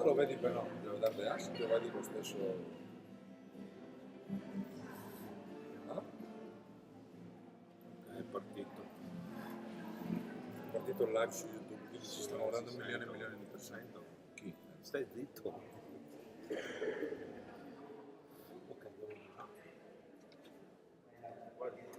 lo vedi per no, deve dare assist, lo vedi lo stesso. No? È partito. È partito il live su YouTube, quindi Si stanno guardando milioni e milioni di persone. Chi? Stai zitto. Ok, guarda.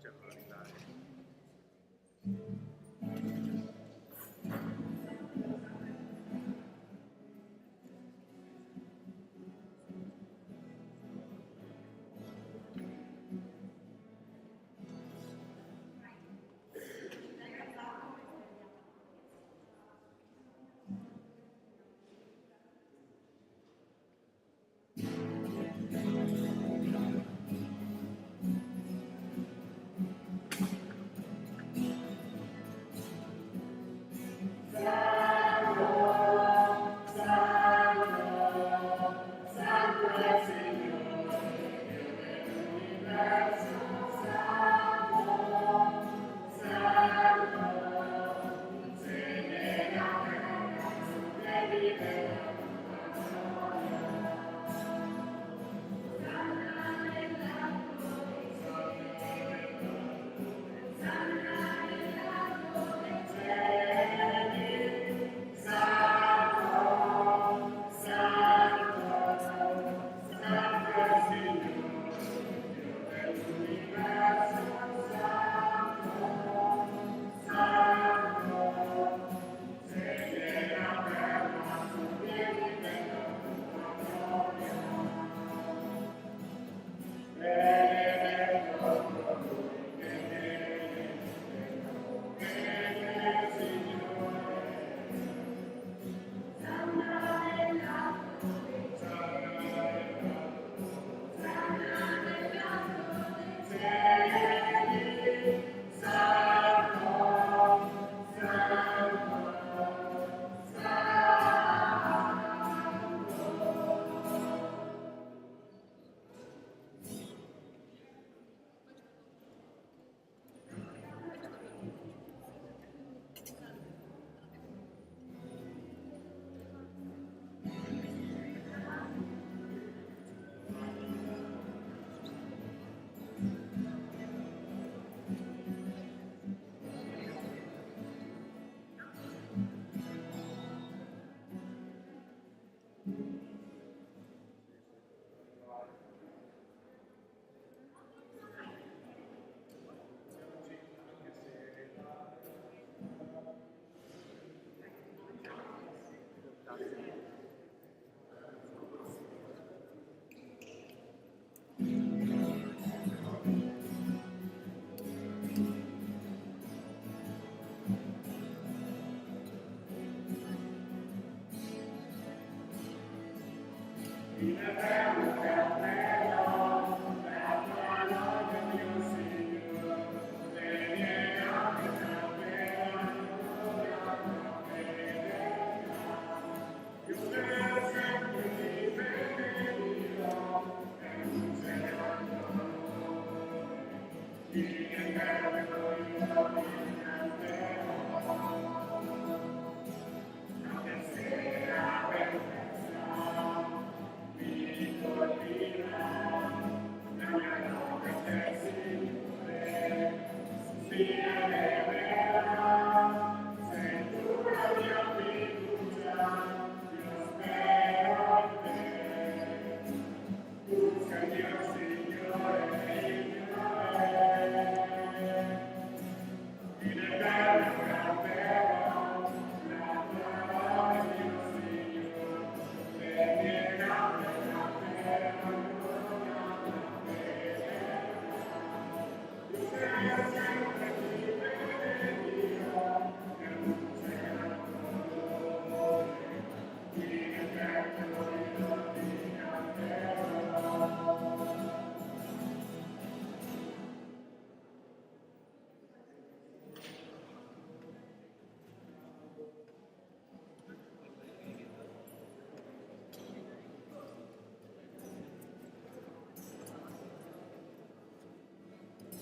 cominciano ad arrivare.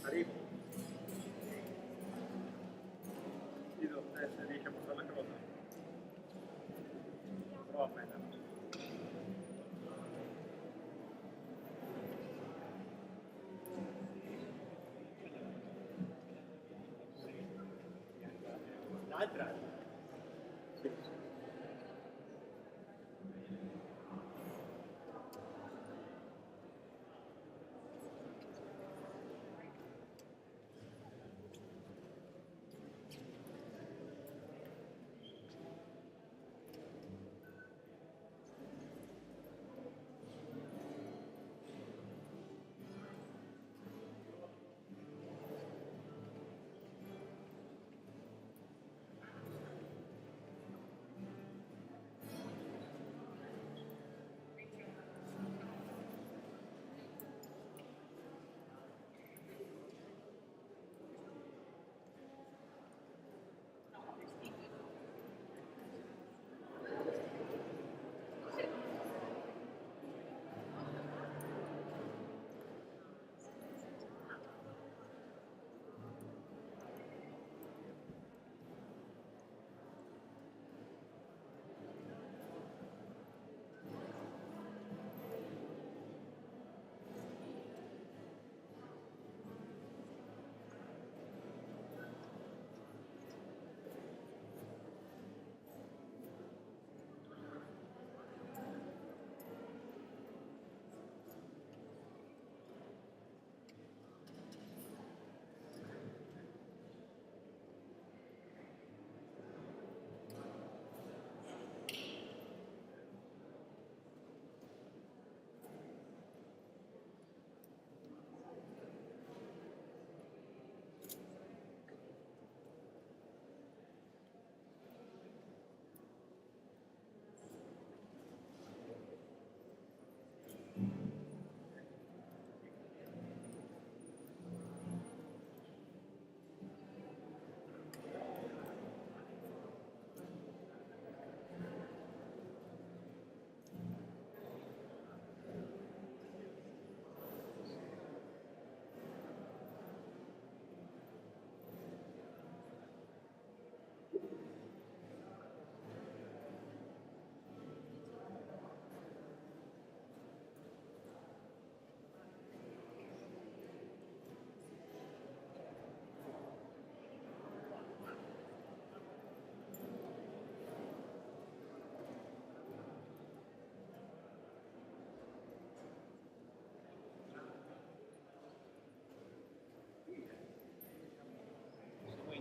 Arrivo. Vedo se riesci a portare la cosa. Prova a prenderla. L'altra? Sì.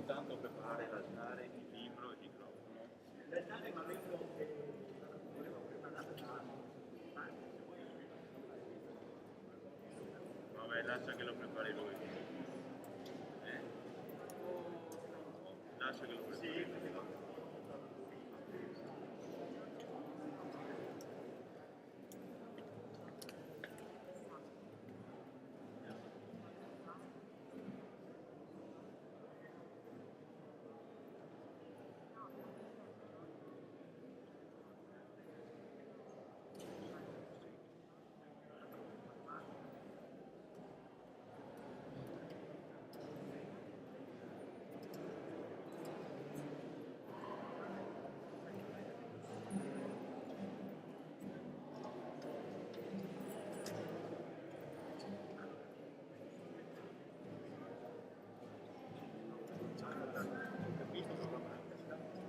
intanto preparare l'altare, il libro e il microfono. L'altare mi ha detto che volevo preparare vabbè, lascia che lo prepari lui. Lascia che lo prepari lui.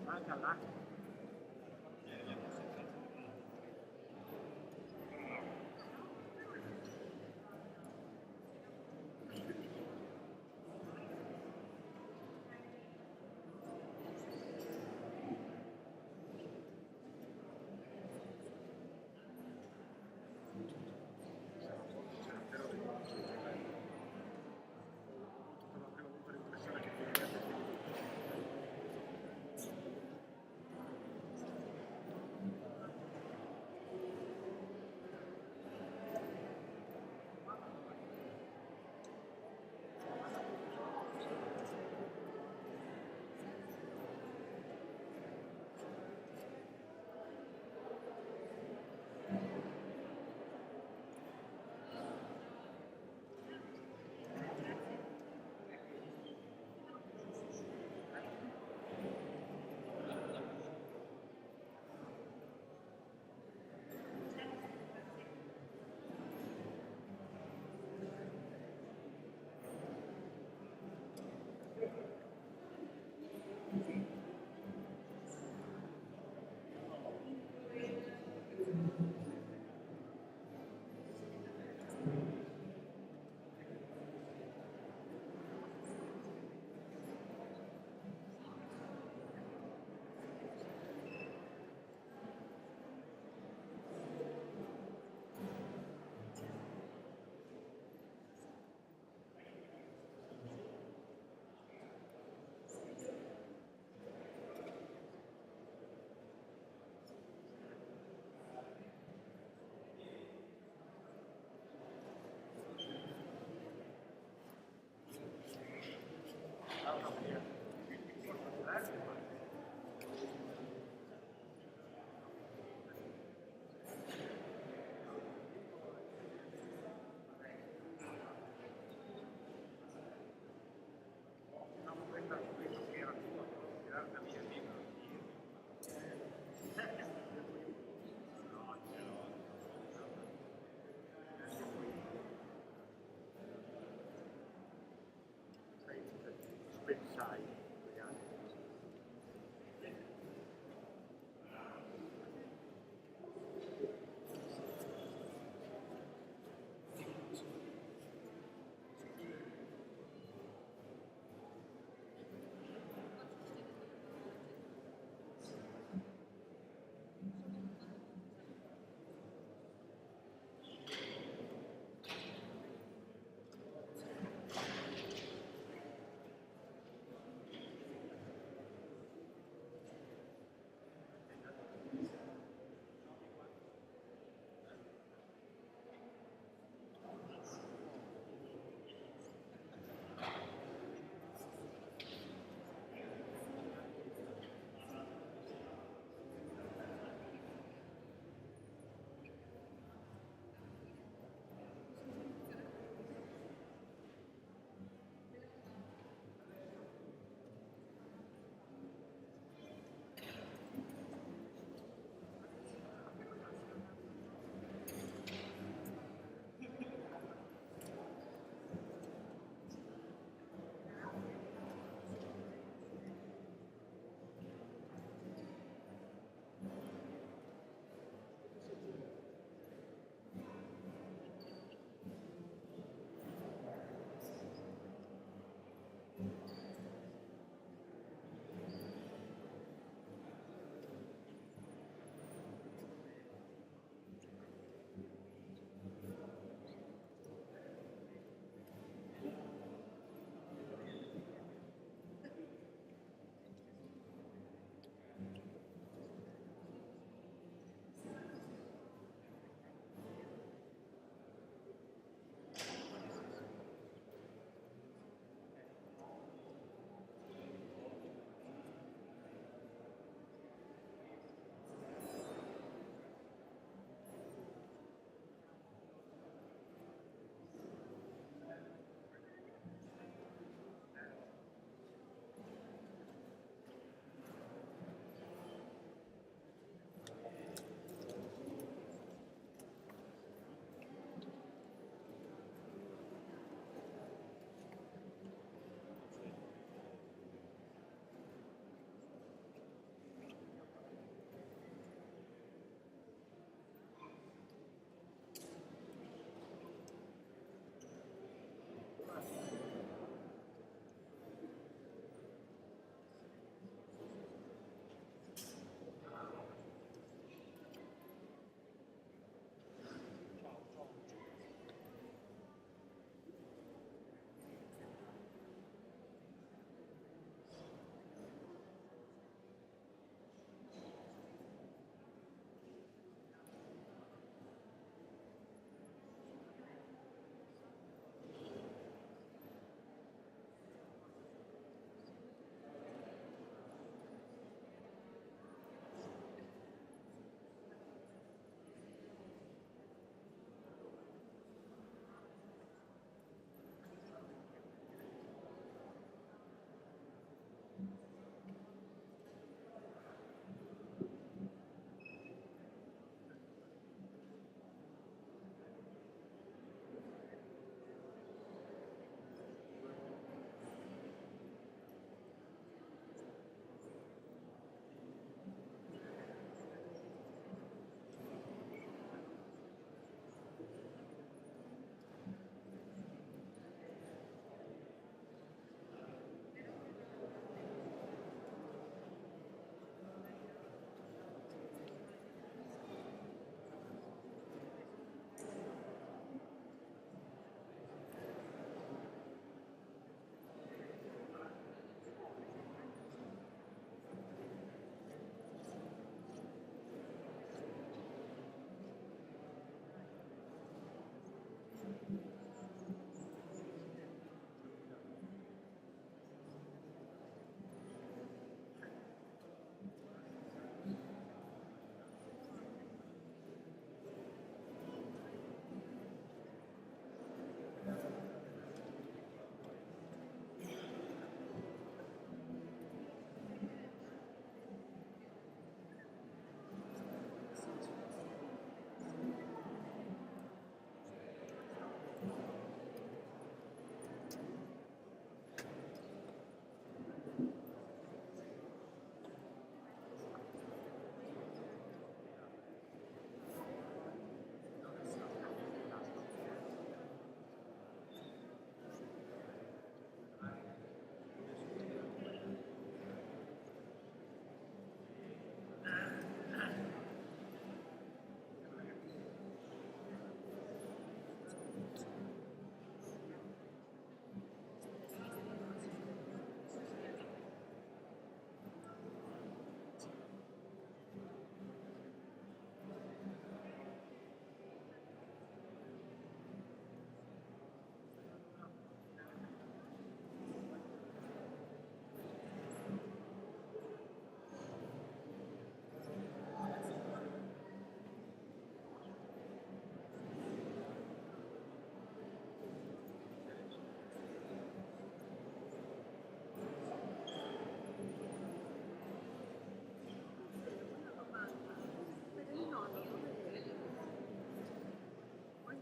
Manca l'acqua. Pensai.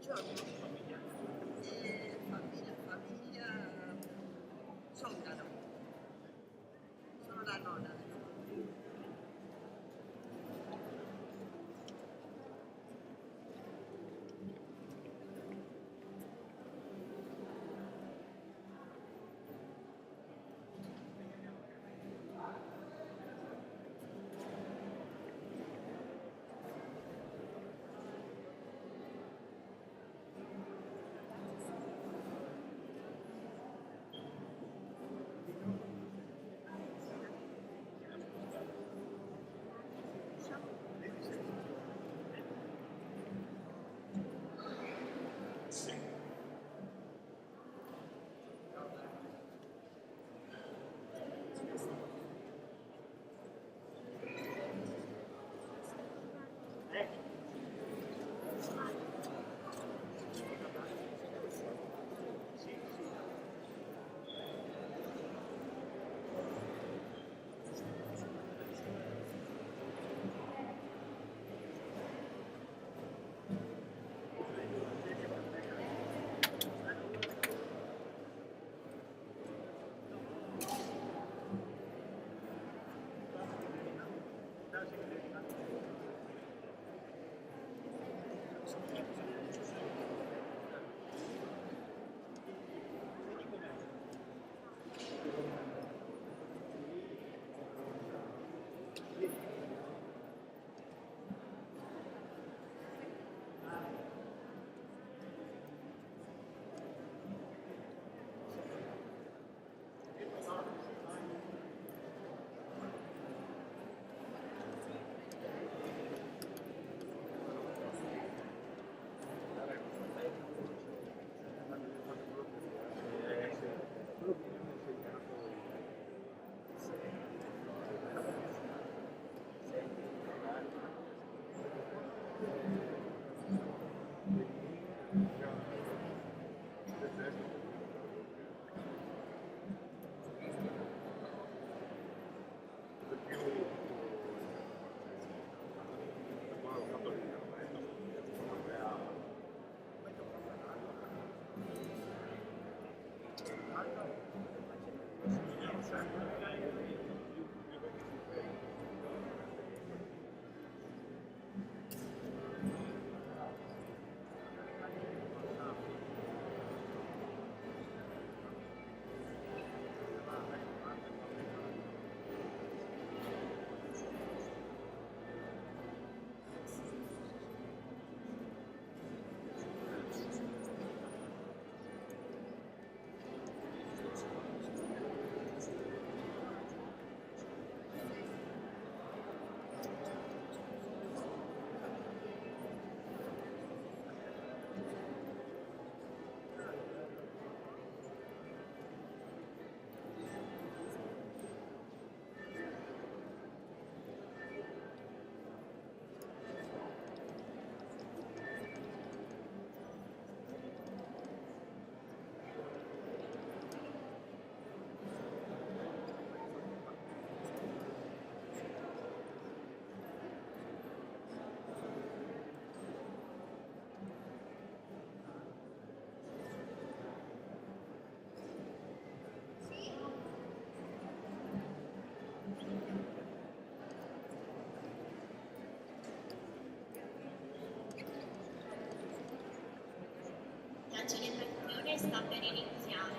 famiglia Songano, sono la nonna. La celebrazione sta per iniziare.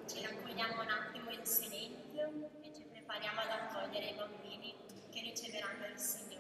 Ci raccogliamo un attimo in silenzio e ci prepariamo ad accogliere i bambini che riceveranno il Signore.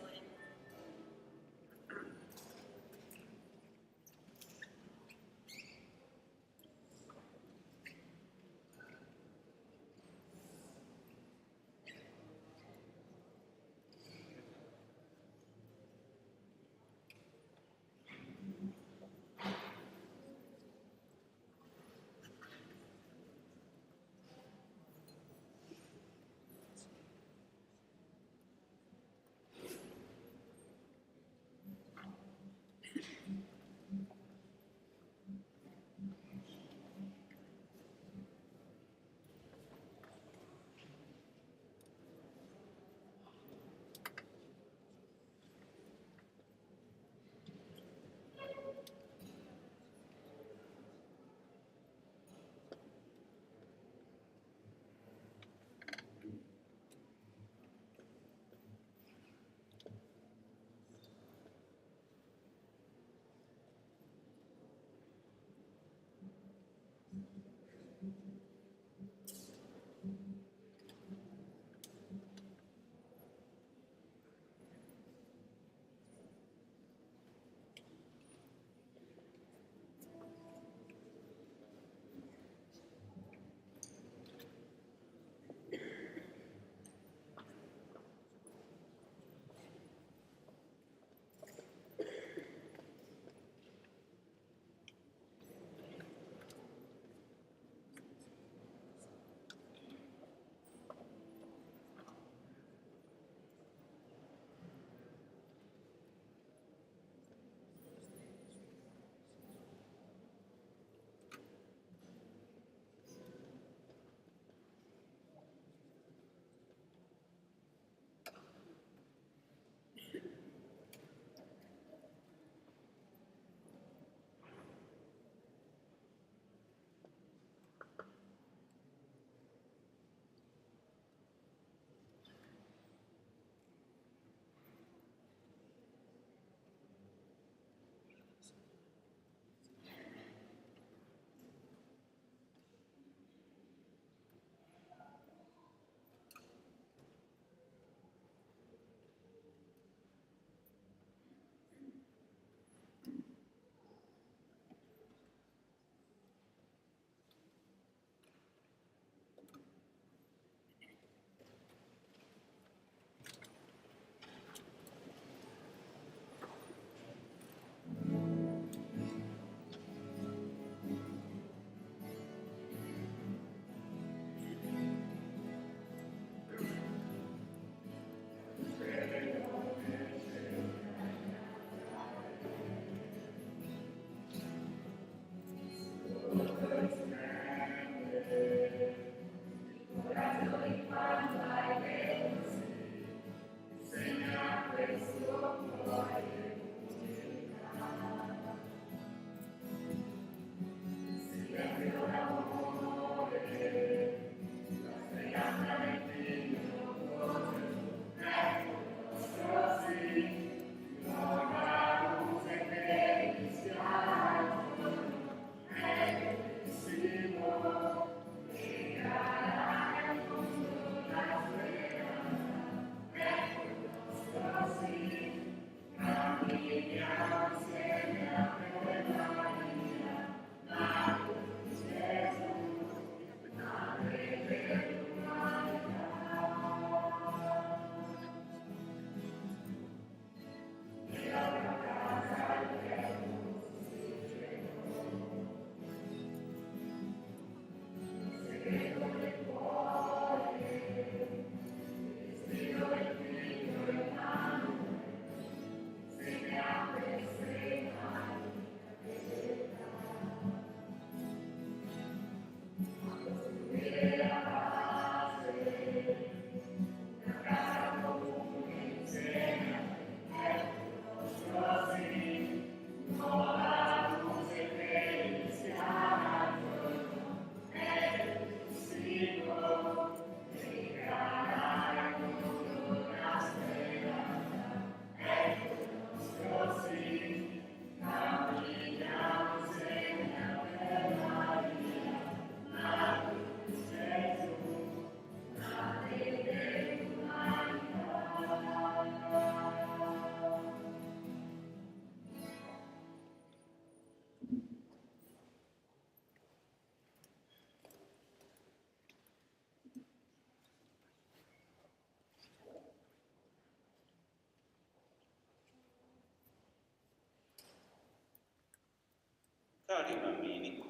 Cari bambini,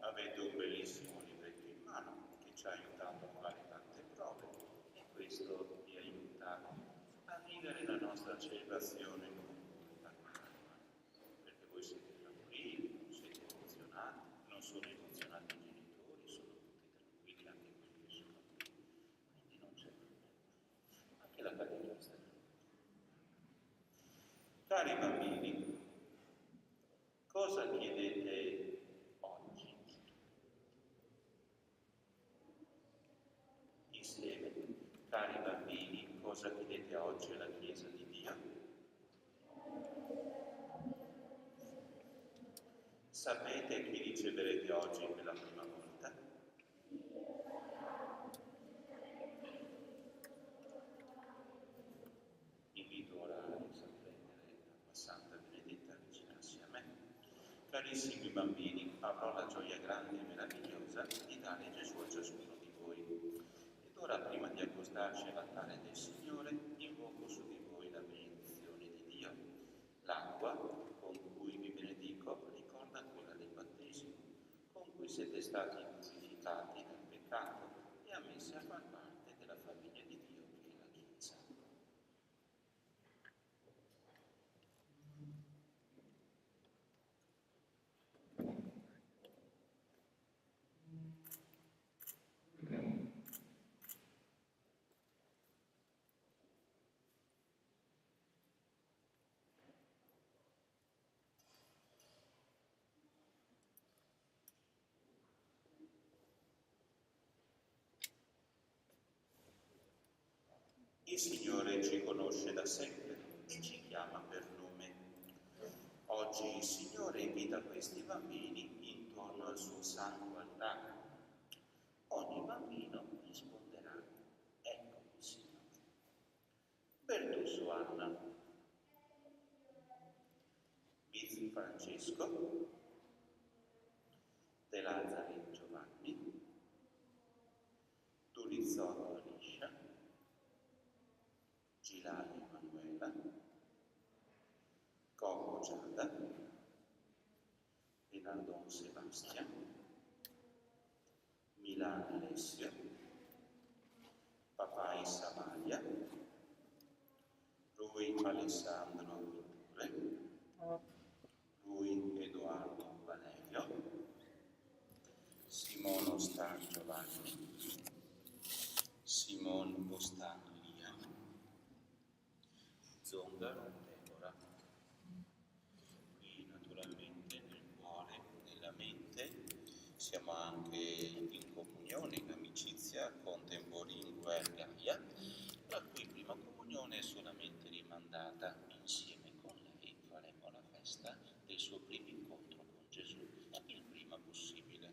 avete un bellissimo libretto in mano che ci ha aiutato a fare tante prove e questo vi aiuta a vivere la nostra celebrazione con molta calma, perché voi siete tranquilli, non siete emozionati, non sono emozionati i genitori, sono tutti tranquilli anche quelli che sono qui, quindi non c'è problema. Anche la catechista. Cari bambini, cosa chiedete oggi? Insieme, cari bambini, cosa chiedete oggi alla Chiesa di Dio? Sapete chi riceverete oggi per la prima volta? Invito ora Alex a prendere la Santa Benedetta e avvicinarsi a me. Carissimi bambini, avrò la gioia grande e meravigliosa di dare Gesù a ciascuno di voi. Ed ora, prima di accostarci all'altare del Signore, invoco su di voi la benedizione di Dio. L'acqua con cui vi benedico ricorda quella del battesimo, con cui siete stati purificati dal peccato e ammessi a far parte della famiglia di Dio che è la Chiesa. Il Signore ci conosce da sempre e ci chiama per nome. Oggi il Signore invita questi bambini intorno al suo santo altare. Ogni bambino risponderà: ecco il Signore. Bertuccio Anna, Bizzi Francesco, De Lazzari Giovanni, Durizzotto Liscia, Gilai Emanuela, Coco Giada, Renardon Sebastian, Milan Alessio, Papai Samaria, Rui Alessandro Vitture, Rui Edoardo Valerio, Simone Ostan Giovanni, Simone Ostan Liam, Zongaro Deborah. Qui naturalmente nel cuore, nella mente, siamo anche in comunione, in amicizia con Temporin Gaia, la cui prima comunione è solamente rimandata. Insieme con lei faremo la festa del suo primo incontro con Gesù, il prima possibile.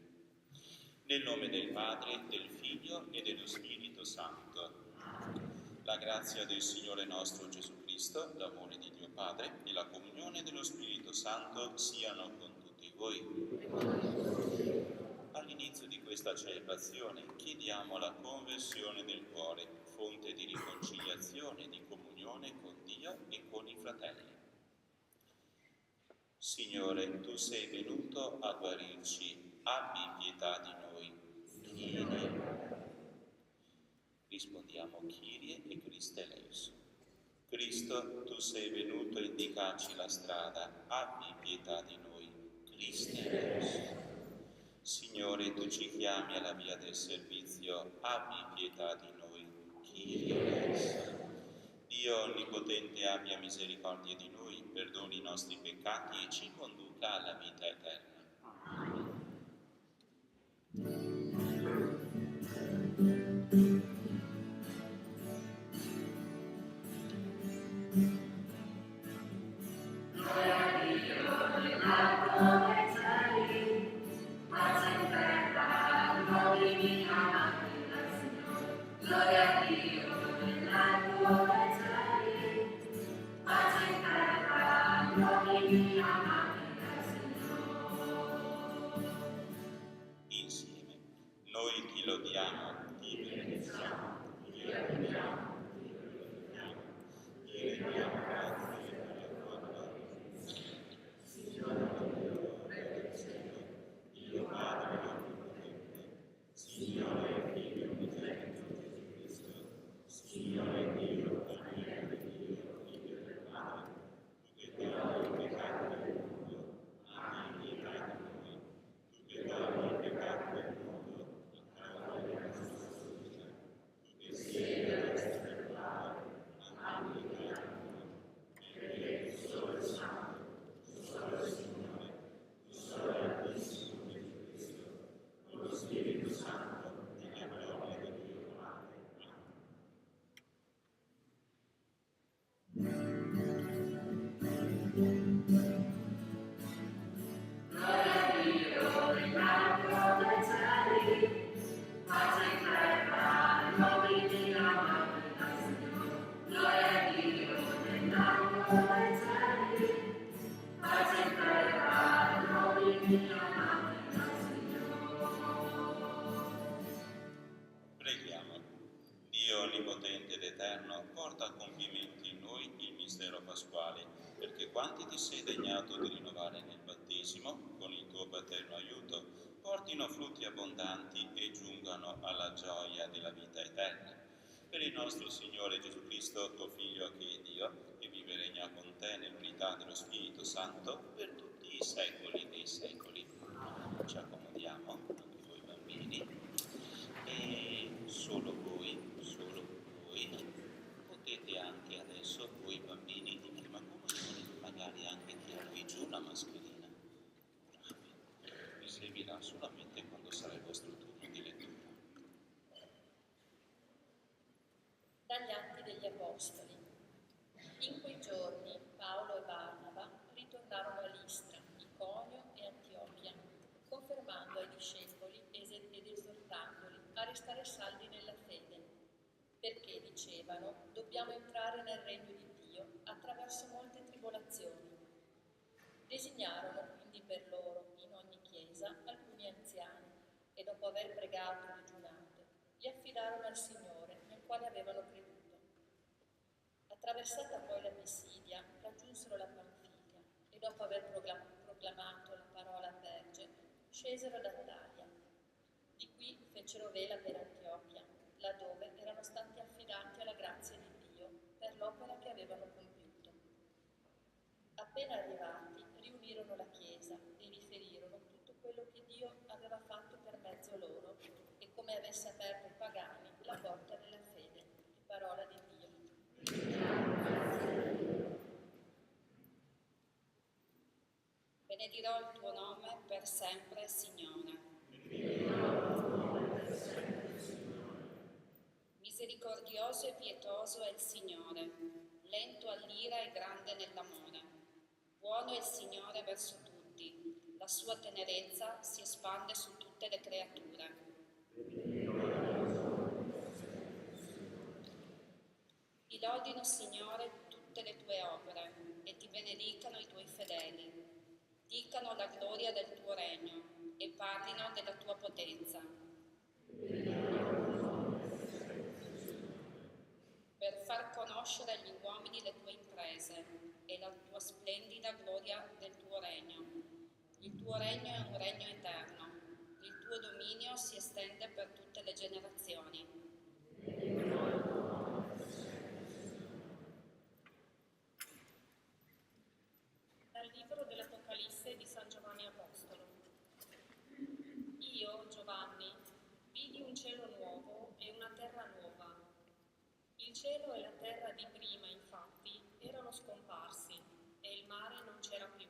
Nel nome del Padre, del Figlio e dello Spirito Santo. La grazia del Signore nostro Gesù Cristo, l'amore di Dio Padre e la comunione dello Spirito Santo siano con tutti voi. All'inizio di questa celebrazione chiediamo la conversione del cuore, fonte di riconciliazione e di comunione con Dio e con i fratelli. Signore, tu sei venuto a guarirci, abbi pietà di noi. Kyrie. Rispondiamo Kyrie e Christe eleison. Cristo, tu sei venuto a indicarci la strada, abbi pietà di noi. Christe eleison. Signore, tu ci chiami alla via del servizio, abbi pietà di noi. Kyrie. Dio Onnipotente abbia misericordia di noi, perdoni i nostri peccati e ci conduca alla vita eterna. Insieme, noi ti lodiamo, ti benediciamo, ti adoriamo, ti glorifichiamo, ti rendiamo grazie per la tua beneficenza. Signore Dio, Re del cielo, Dio Padre Onnipotente, Signore Figlio unigenito Gesù Cristo, Signore Dio, Padre di Dio, Figlio del Padre, tu che togli il peccato del mondo, abbi pietà di noi. Tu che togli il peccato del mondo, accogli la nostra scusa. Tu che siedi a destra del Padre, abbi pietà di noi. Perché tu solo Santo, tu solo Signore, tu solo Altissimo Gesù Cristo, con lo Spirito Santo, nella gloria di Dio Padre. Preghiamo. Dio Onnipotente ed Eterno, porta a compimento in noi il mistero pasquale, perché quanti ti sei degnato di rinnovare nel battesimo, con il tuo paterno aiuto, portino frutti abbondanti e giungano alla gioia della vita eterna. Per il nostro Signore Gesù Cristo, tuo Figlio che è Dio, che vive e regna con te nell'unità dello Spirito Santo, per tutti i secoli dei secoli. Ci accomodiamo, anche voi bambini, e solo voi potete anche adesso, voi bambini di prima comunione, magari anche tirarvi giù la mascherina. Bravi. Vi servirà solamente quando sarà il vostro turno di lettura. Dagli Atti degli Apostoli. In quei giorni Paolo e Barnaba ritornarono a Listra, Iconio e Antiochia, confermando ai discepoli ed esortandoli a restare saldi nella fede, perché dicevano: dobbiamo entrare nel regno di Dio attraverso molte tribolazioni. Designarono quindi per loro in ogni chiesa alcuni anziani e dopo aver pregato e digiunato li affidarono al Signore, nel quale avevano creduto. Attraversata poi la Pisidia, raggiunsero la Panfilia e dopo aver proclamato la parola a Perge, scesero ad Attalia. Di qui fecero vela per Antiochia, laddove erano stati affidati alla grazia di Dio per l'opera che avevano compiuto. Appena arrivati, riunirono la Chiesa e riferirono tutto quello che Dio aveva fatto per mezzo loro e come avesse aperto ai pagani la porta della fede. Parola di Dio. Benedirò il tuo nome per sempre, Signore. Misericordioso e pietoso è il Signore, lento all'ira e grande nell'amore. Buono è il Signore verso tutti, la sua tenerezza si espande su tutte le creature. Ti lodino, Signore, tutte le tue opere e ti benedicano i tuoi fedeli. Dicano la gloria del tuo regno e parlino della tua potenza. Per far conoscere agli uomini le tue imprese e la tua splendida gloria del tuo regno. Il tuo regno è un regno eterno. Il tuo dominio si estende per tutte le generazioni. Dal libro dell'Apocalisse di San Giovanni Apostolo. nuovo e una terra nuova. Il cielo e la terra di prima, infatti, erano scomparsi e il mare non c'era più.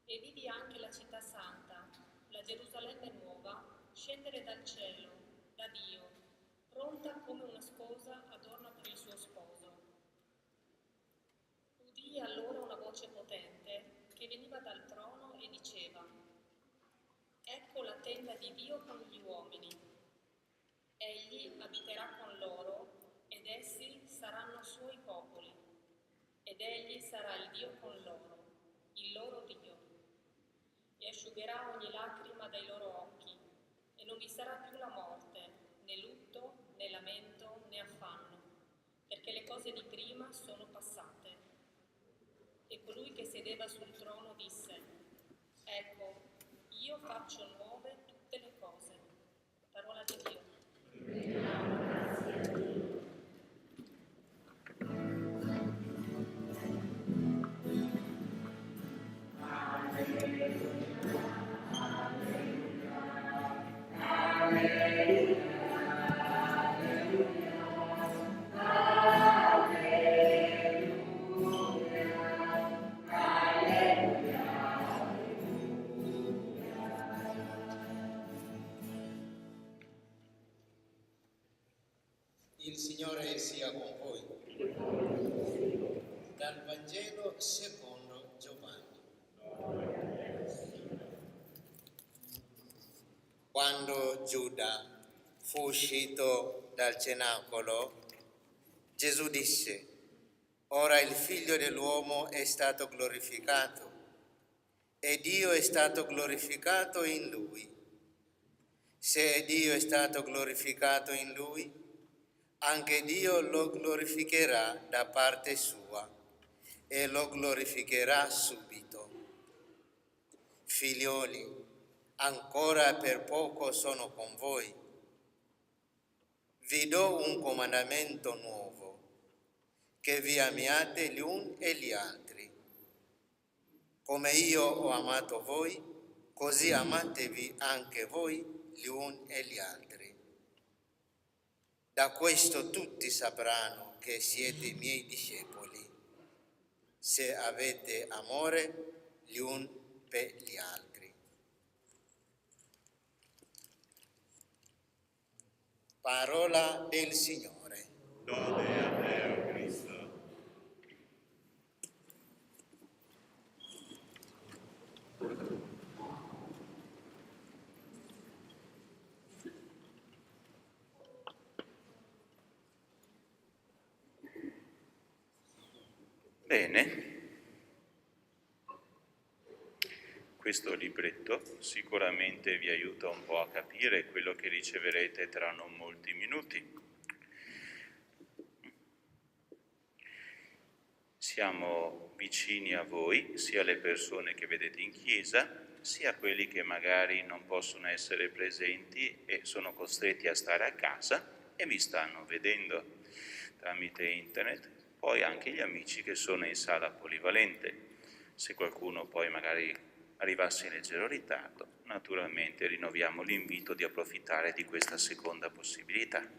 E vidi anche la città santa, la Gerusalemme nuova, scendere dal cielo, da Dio, pronta come una sposa adorna per il suo sposo. Udii allora una voce potente che veniva dal trono e diceva: Ecco la tenda di Dio con gli uomini. Egli abiterà con loro ed essi saranno suoi popoli. Ed egli sarà il Dio con loro, il loro Dio. E asciugherà ogni lacrima dai loro occhi, e non vi sarà più la morte, né lutto, né lamento, né affanno, perché le cose di prima sono passate. E colui che sedeva sul trono disse: Ecco, io faccio nuove tutte le cose. Parola di Dio. Il Signore sia con voi. Dal Vangelo secondo Giovanni. Quando Giuda fu uscito dal cenacolo, Gesù disse: Ora il Figlio dell'uomo è stato glorificato e Dio è stato glorificato in lui. Se Dio è stato glorificato in lui, anche Dio lo glorificherà da parte sua e lo glorificherà subito. Figlioli, ancora per poco sono con voi. Vi do un comandamento nuovo, che vi amiate gli uni e gli altri. Come io ho amato voi, così amatevi anche voi gli uni e gli altri. Da questo tutti sapranno che siete i miei discepoli, se avete amore gli uni per gli altri. Parola del Signore. Lode a te, o Cristo. Bene, questo libretto sicuramente vi aiuta un po' a capire quello che riceverete tra non molti minuti. Siamo vicini a voi, sia le persone che vedete in chiesa, sia quelli che magari non possono essere presenti e sono costretti a stare a casa e vi stanno vedendo tramite internet. Poi anche gli amici che sono in sala polivalente. Se qualcuno poi magari arrivasse in leggero ritardo, naturalmente rinnoviamo l'invito di approfittare di questa seconda possibilità.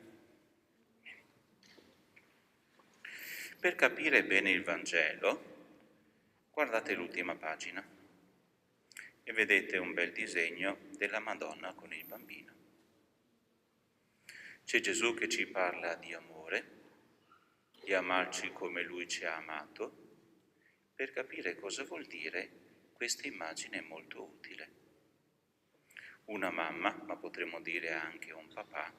Per capire bene il Vangelo, guardate l'ultima pagina e vedete un bel disegno della Madonna con il bambino. C'è Gesù che ci parla di amore, di amarci come Lui ci ha amato. Per capire cosa vuol dire, questa immagine è molto utile. Una mamma, ma potremmo dire anche un papà,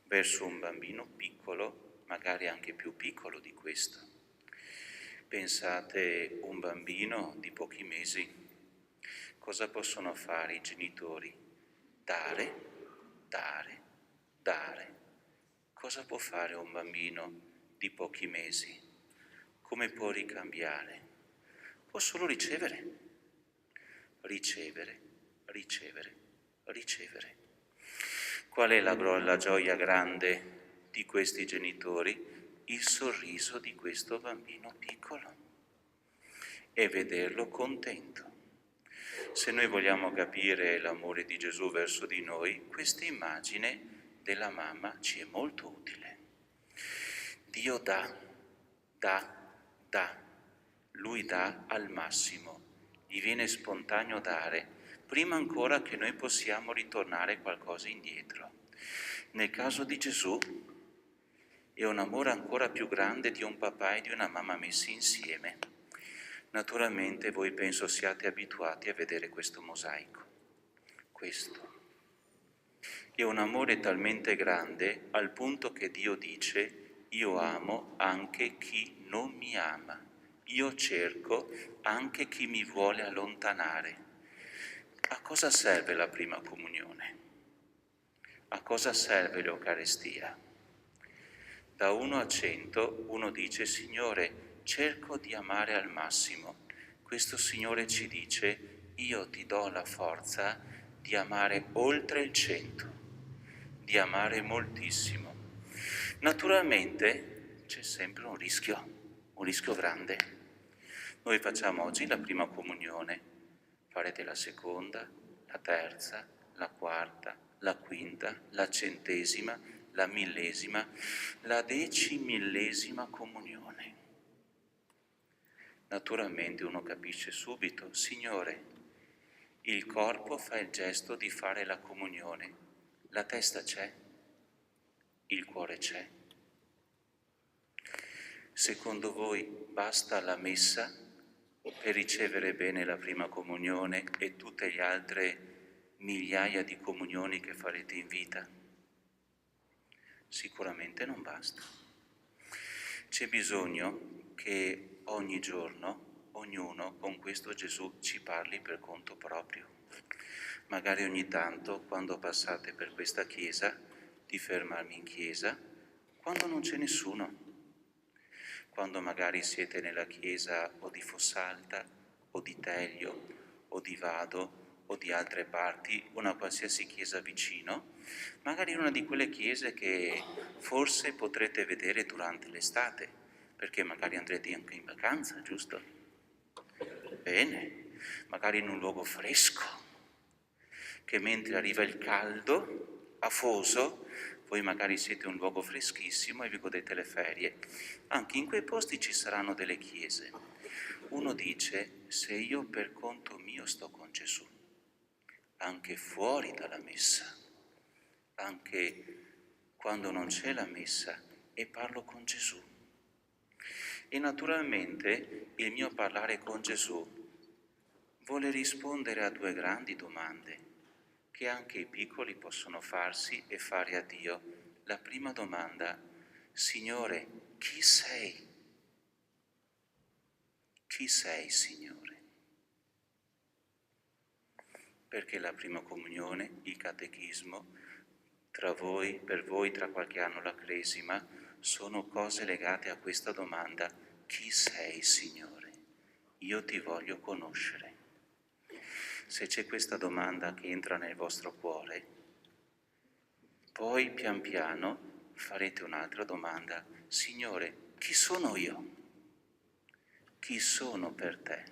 verso un bambino piccolo, magari anche più piccolo di questo. Pensate un bambino di pochi mesi, cosa possono fare i genitori? Dare, dare, dare. Cosa può fare un bambino di pochi mesi? Come può ricambiare? Può solo ricevere, ricevere, ricevere, ricevere. Qual è la gioia grande di questi genitori? Il sorriso di questo bambino piccolo e vederlo contento. Se noi vogliamo capire l'amore di Gesù verso di noi, questa immagine della mamma ci è molto utile. Dio dà. Lui dà al massimo, gli viene spontaneo dare, prima ancora che noi possiamo ritornare qualcosa indietro. Nel caso di Gesù è un amore ancora più grande di un papà e di una mamma messi insieme. Naturalmente voi penso siate abituati a vedere questo mosaico. Questo è un amore talmente grande al punto che Dio dice: io amo anche chi non mi ama, io cerco anche chi mi vuole allontanare. A cosa serve la prima comunione? A cosa serve l'Eucaristia? Da 1 a 100 uno dice: Signore, cerco di amare al massimo. Questo Signore ci dice: io ti do la forza di amare oltre il 100, di amare moltissimo. Naturalmente c'è sempre un rischio grande. Noi facciamo oggi la prima comunione, farete la seconda, la terza, la quarta, la quinta, la centesima, la millesima, la decimillesima comunione. Naturalmente uno capisce subito: Signore, il corpo fa il gesto di fare la comunione, la testa c'è, il cuore c'è. Secondo voi basta la messa per ricevere bene la prima comunione e tutte le altre migliaia di comunioni che farete in vita? Sicuramente non basta. C'è bisogno che ogni giorno ognuno con questo Gesù ci parli per conto proprio. Magari ogni tanto, quando passate per questa chiesa, di fermarmi in chiesa, quando non c'è nessuno. Quando magari siete nella chiesa o di Fossalta, o di Teglio, o di Vado, o di altre parti, una qualsiasi chiesa vicino, magari una di quelle chiese che forse potrete vedere durante l'estate, perché magari andrete anche in vacanza, giusto? Bene, magari in un luogo fresco, che mentre arriva il caldo, afoso, voi magari siete in un luogo freschissimo e vi godete le ferie. Anche in quei posti ci saranno delle chiese. Uno dice: se io per conto mio sto con Gesù, anche fuori dalla messa, anche quando non c'è la messa, e parlo con Gesù. E naturalmente il mio parlare con Gesù vuole rispondere a 2 grandi domande che anche i piccoli possono farsi e fare a Dio. La prima domanda: Signore, chi sei? Chi sei, Signore? Perché la prima comunione, il catechismo, per voi tra qualche anno la cresima, sono cose legate a questa domanda: chi sei, Signore? Io ti voglio conoscere. Se c'è questa domanda che entra nel vostro cuore, poi pian piano farete un'altra domanda: Signore, chi sono io? Chi sono per te?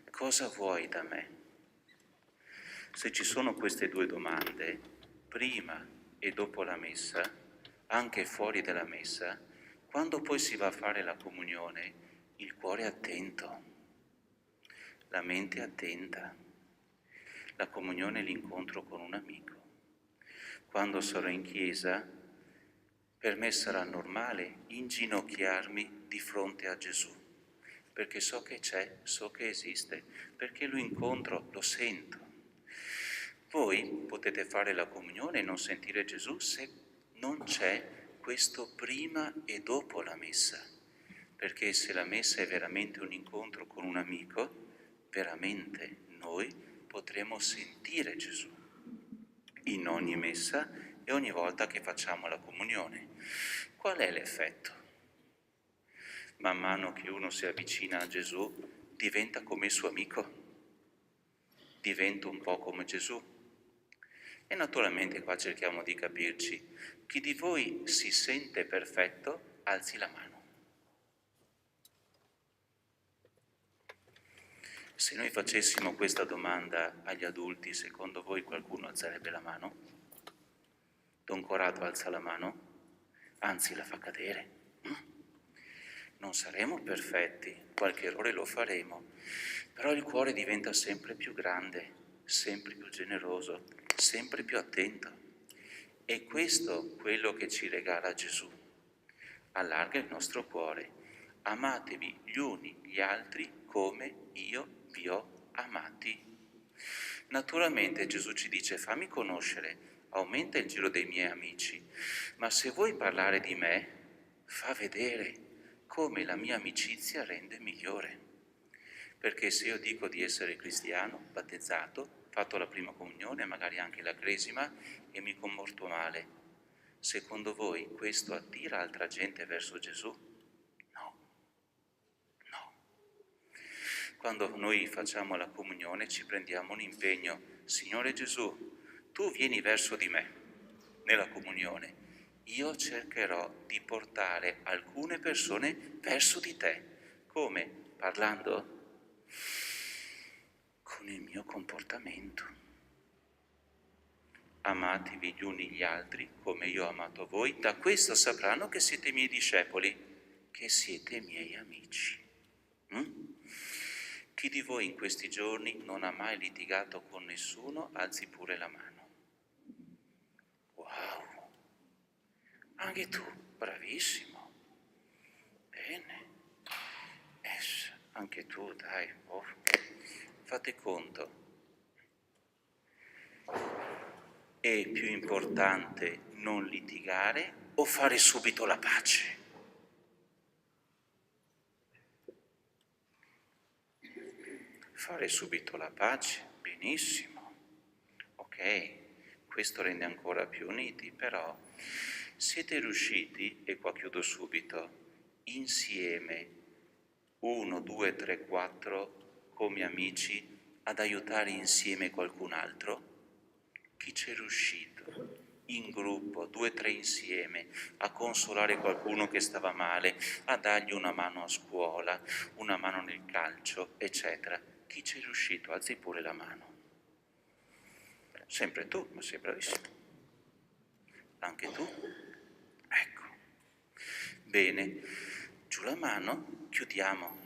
Cosa vuoi da me? Se ci sono queste 2 domande, prima e dopo la messa, anche fuori dalla messa, quando poi si va a fare la comunione, il cuore è attento, la mente è attenta. La comunione è l'incontro con un amico. Quando sarò in chiesa, per me sarà normale inginocchiarmi di fronte a Gesù, perché so che c'è, so che esiste, perché lo incontro, lo sento. Voi potete fare la comunione e non sentire Gesù se non c'è questo prima e dopo la messa, perché se la messa è veramente un incontro con un amico, veramente noi potremo sentire Gesù in ogni messa e ogni volta che facciamo la comunione. Qual è l'effetto? Man mano che uno si avvicina a Gesù, diventa come il suo amico, diventa un po' come Gesù. E naturalmente qua cerchiamo di capirci. Chi di voi si sente perfetto, alzi la mano. Se noi facessimo questa domanda agli adulti, secondo voi qualcuno alzerebbe la mano? Don Corrado alza la mano, anzi la fa cadere. Non saremo perfetti, qualche errore lo faremo, però il cuore diventa sempre più grande, sempre più generoso, sempre più attento. E questo è quello che ci regala Gesù. Allarga il nostro cuore. Amatevi gli uni gli altri come io vi ho amati. Naturalmente Gesù ci dice: fammi conoscere, aumenta il giro dei miei amici, ma se vuoi parlare di me, fa vedere come la mia amicizia rende migliore. Perché se io dico di essere cristiano, battezzato, fatto la prima comunione, magari anche la cresima, e mi comporto male, secondo voi questo attira altra gente verso Gesù? No. Quando noi facciamo la comunione ci prendiamo un impegno: Signore Gesù, tu vieni verso di me nella comunione, io cercherò di portare alcune persone verso di te. Come? Parlando? Con il mio comportamento. Amatevi gli uni gli altri come io ho amato voi, da questo sapranno che siete miei discepoli, che siete miei amici. Chi di voi in questi giorni non ha mai litigato con nessuno, alzi pure la mano. Wow! Anche tu, bravissimo. Bene. Anche tu, dai. Oh. Fate conto. È più importante non litigare o fare subito la pace? Fare subito la pace, benissimo. Ok, questo rende ancora più uniti, però siete riusciti, e qua chiudo subito, insieme, 1, 2, 3, 4, come amici, ad aiutare insieme qualcun altro? Chi c'è riuscito in gruppo, 2, 3 insieme, a consolare qualcuno che stava male, a dargli una mano a scuola, una mano nel calcio, eccetera? Chi c'è riuscito? Alzi pure la mano. Sempre tu, ma sei bravissimo. Anche tu? Ecco. Bene, giù la mano, chiudiamo.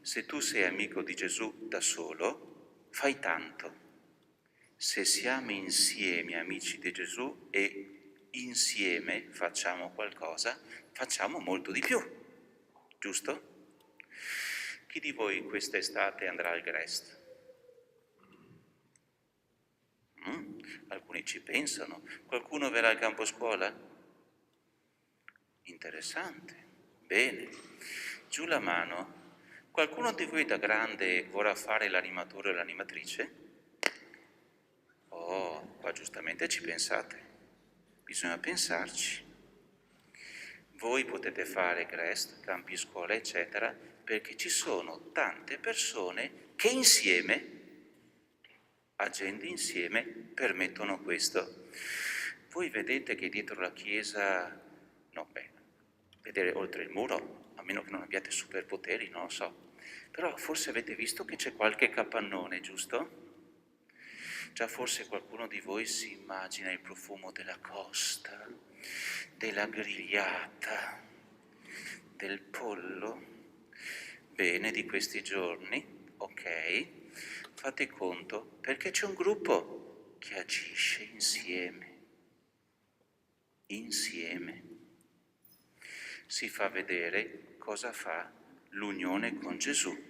Se tu sei amico di Gesù da solo, fai tanto. Se siamo insieme amici di Gesù e insieme facciamo qualcosa, facciamo molto di più, giusto? Chi di voi quest'estate andrà al Grest? Alcuni ci pensano. Qualcuno verrà al campo scuola? Interessante. Bene. Giù la mano. Qualcuno di voi da grande vorrà fare l'animatore o l'animatrice? Oh, qua giustamente ci pensate. Bisogna pensarci. Voi potete fare Grest, campi scuola, eccetera, perché ci sono tante persone che insieme, agendo insieme, permettono questo. Voi vedete che dietro la chiesa, vedere oltre il muro, a meno che non abbiate superpoteri, non lo so, però forse avete visto che c'è qualche capannone, giusto? Già forse qualcuno di voi si immagina il profumo della costa, della grigliata, del pollo. Bene, di questi giorni, ok, fate conto, perché c'è un gruppo che agisce insieme. Insieme. Si fa vedere cosa fa l'unione con Gesù.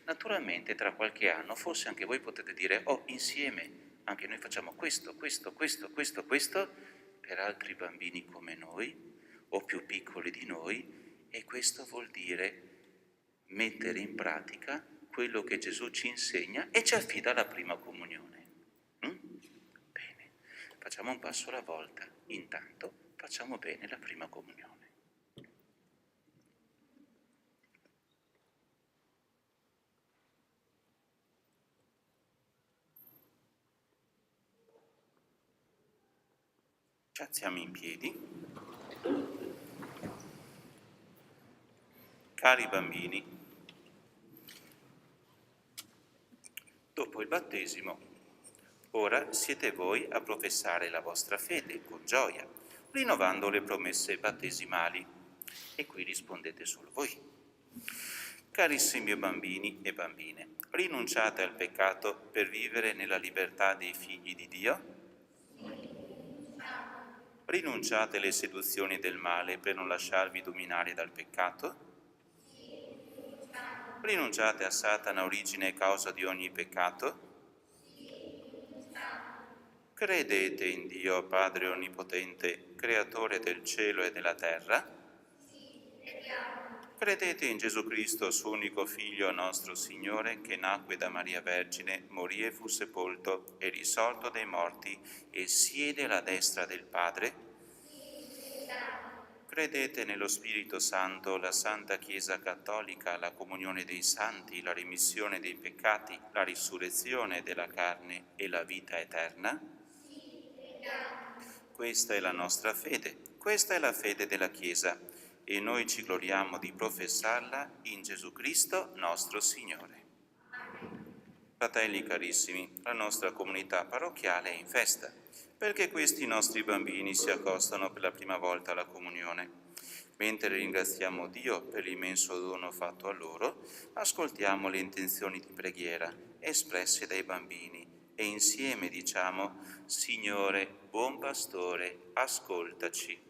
Naturalmente tra qualche anno forse anche voi potete dire: oh, insieme anche noi facciamo questo per altri bambini come noi o più piccoli di noi, e questo vuol dire mettere in pratica quello che Gesù ci insegna e ci affida alla prima comunione. Bene, facciamo un passo alla volta. Intanto facciamo bene la prima comunione. Ci alziamo in piedi. Cari bambini, dopo il battesimo Ora siete voi a professare la vostra fede con gioia, rinnovando le promesse battesimali. E qui rispondete solo voi. Carissimi bambini e bambine, rinunciate al peccato per vivere nella libertà dei figli di Dio? Rinunciate alle seduzioni del male per non lasciarvi dominare dal peccato? Rinunciate a Satana, origine e causa di ogni peccato? Credete in Dio, Padre Onnipotente, Creatore del cielo e della terra? Credete in Gesù Cristo, suo unico Figlio, nostro Signore, che nacque da Maria Vergine, morì e fu sepolto, e risorto dai morti, e siede alla destra del Padre? Credete nello Spirito Santo, la Santa Chiesa Cattolica, la comunione dei santi, la remissione dei peccati, la risurrezione della carne e la vita eterna? Questa è la nostra fede, questa è la fede della Chiesa, e noi ci gloriamo di professarla in Gesù Cristo nostro Signore. Fratelli carissimi, la nostra comunità parrocchiale è in festa, perché questi nostri bambini si accostano per la prima volta alla comunione. Mentre ringraziamo Dio per l'immenso dono fatto a loro, ascoltiamo le intenzioni di preghiera espresse dai bambini e insieme diciamo: Signore, buon pastore, ascoltaci.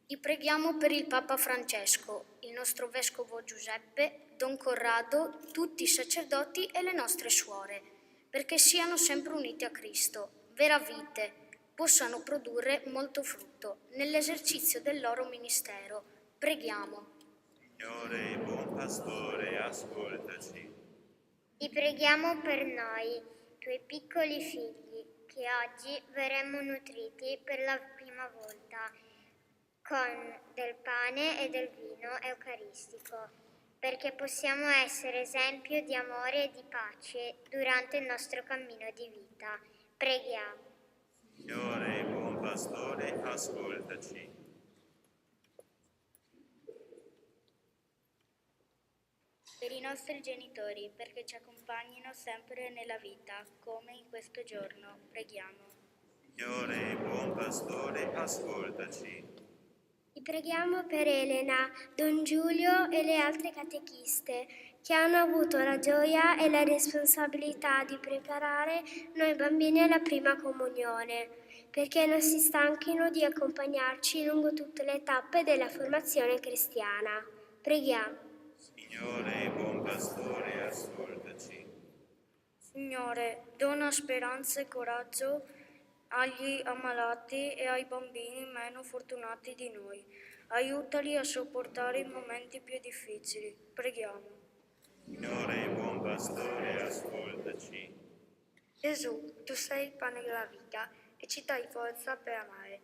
Vi preghiamo per il Papa Francesco, il nostro Vescovo Giuseppe, Don Corrado, tutti i sacerdoti e le nostre suore, perché siano sempre uniti a Cristo, vera vite, possano produrre molto frutto nell'esercizio del loro ministero. Preghiamo. Signore, buon pastore, ascoltaci. Ti preghiamo per noi, tuoi piccoli figli, che oggi verremo nutriti per la prima volta con del pane e del vino eucaristico, perché possiamo essere esempio di amore e di pace durante il nostro cammino di vita. Preghiamo. Signore, buon pastore, ascoltaci. Per i nostri genitori, perché ci accompagnino sempre nella vita, come in questo giorno. Preghiamo. Signore, buon pastore, ascoltaci. Ti preghiamo per Elena, Don Giulio e le altre catechiste che hanno avuto la gioia e la responsabilità di preparare noi bambini alla prima comunione, perché non si stanchino di accompagnarci lungo tutte le tappe della formazione cristiana. Preghiamo. Signore, buon pastore, ascoltaci. Signore, dona speranza e coraggio agli ammalati e ai bambini meno fortunati di noi. Aiutali a sopportare i momenti più difficili. Preghiamo. Signore, buon pastore, ascoltaci. Gesù, tu sei il pane della vita e ci dai forza per amare.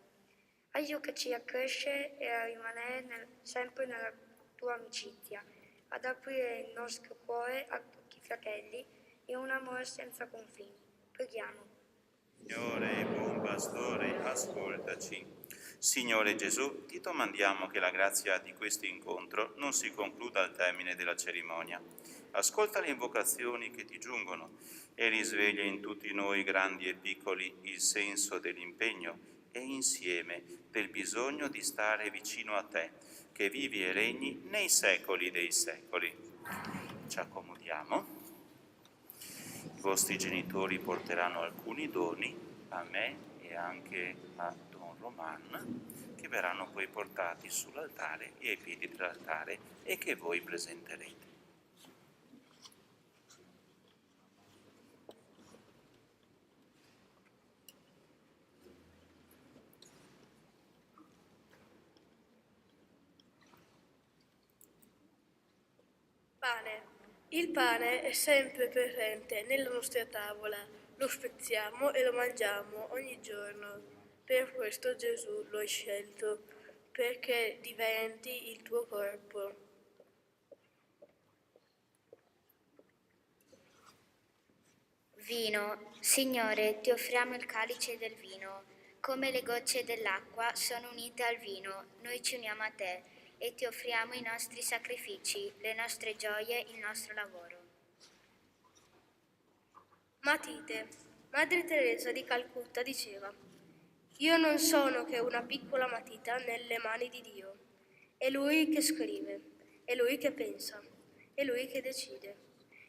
Aiutaci a crescere e a rimanere sempre nella tua amicizia, ad aprire il nostro cuore a tutti i fratelli e un amore senza confini. Preghiamo. Signore, buon pastore, ascoltaci. Signore Gesù, ti domandiamo che la grazia di questo incontro non si concluda al termine della cerimonia. Ascolta le invocazioni che ti giungono e risveglia in tutti noi, grandi e piccoli, il senso dell'impegno e insieme del bisogno di stare vicino a te, che vivi e regni nei secoli dei secoli. Ci accomodiamo. I vostri genitori porteranno alcuni doni a me e anche a Don Roman, che verranno poi portati sull'altare e ai piedi dell'altare e che voi presenterete. Pane. Il pane è sempre presente nella nostra tavola, lo spezziamo e lo mangiamo ogni giorno. Per questo Gesù lo hai scelto, perché diventi il tuo corpo. Vino. Signore, ti offriamo il calice del vino. Come le gocce dell'acqua sono unite al vino, noi ci uniamo a te e ti offriamo i nostri sacrifici, le nostre gioie, il nostro lavoro. Matite, Madre Teresa di Calcutta diceva: io non sono che una piccola matita nelle mani di Dio. È Lui che scrive, è Lui che pensa, è Lui che decide.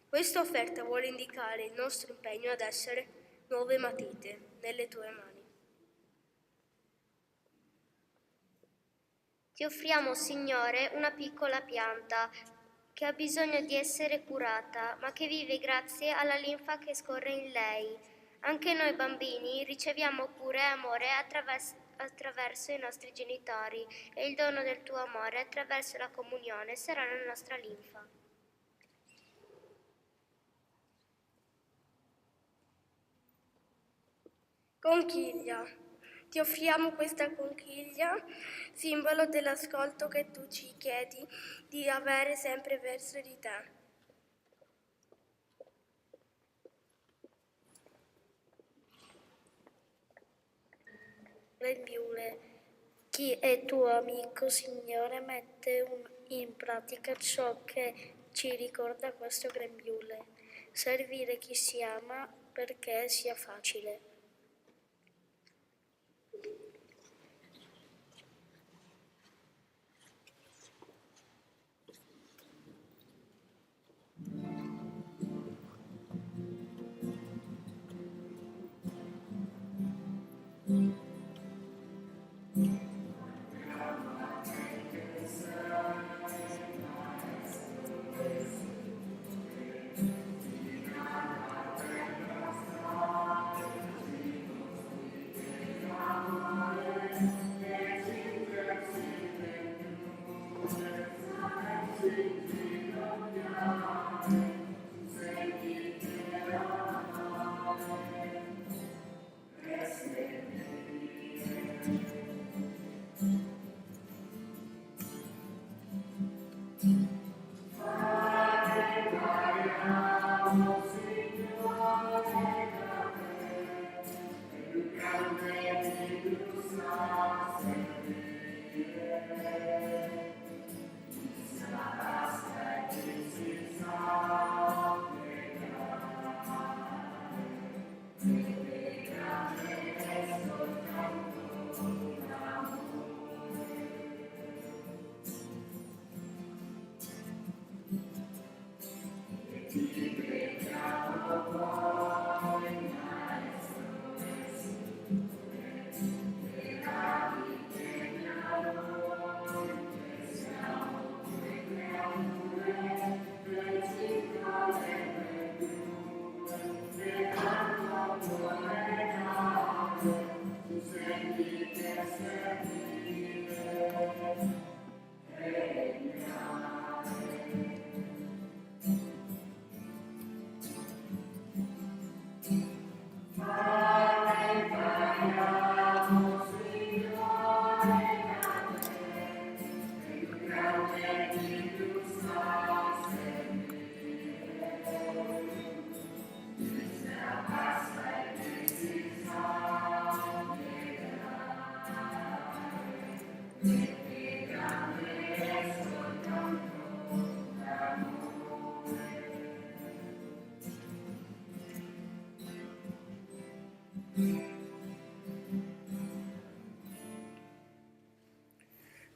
Questa offerta vuole indicare il nostro impegno ad essere nuove matite nelle tue mani. Ti offriamo, Signore, una piccola pianta che ha bisogno di essere curata, ma che vive grazie alla linfa che scorre in lei. Anche noi bambini riceviamo cura e amore attraverso i nostri genitori e il dono del tuo amore attraverso la comunione sarà la nostra linfa. Conchiglia. Ti offriamo questa conchiglia, simbolo dell'ascolto che tu ci chiedi di avere sempre verso di te. Grembiule. Chi è tuo amico, Signore, mette in pratica ciò che ci ricorda questo grembiule. Servire chi si ama perché sia facile.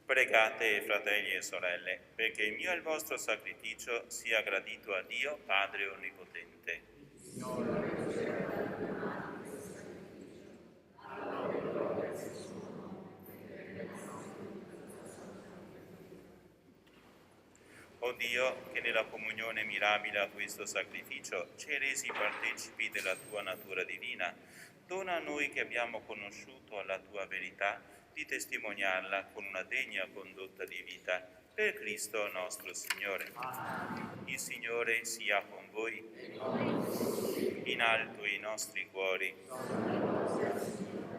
Pregate, fratelli e sorelle, perché il mio e il vostro sacrificio sia gradito a Dio, Padre Onnipotente. O Dio, che nella comunione mirabile a questo sacrificio ci hai resi partecipi della tua natura divina, dona a noi che abbiamo conosciuto la tua verità di testimoniarla con una degna condotta di vita per Cristo nostro Signore. Il Signore sia con voi. In alto i nostri cuori.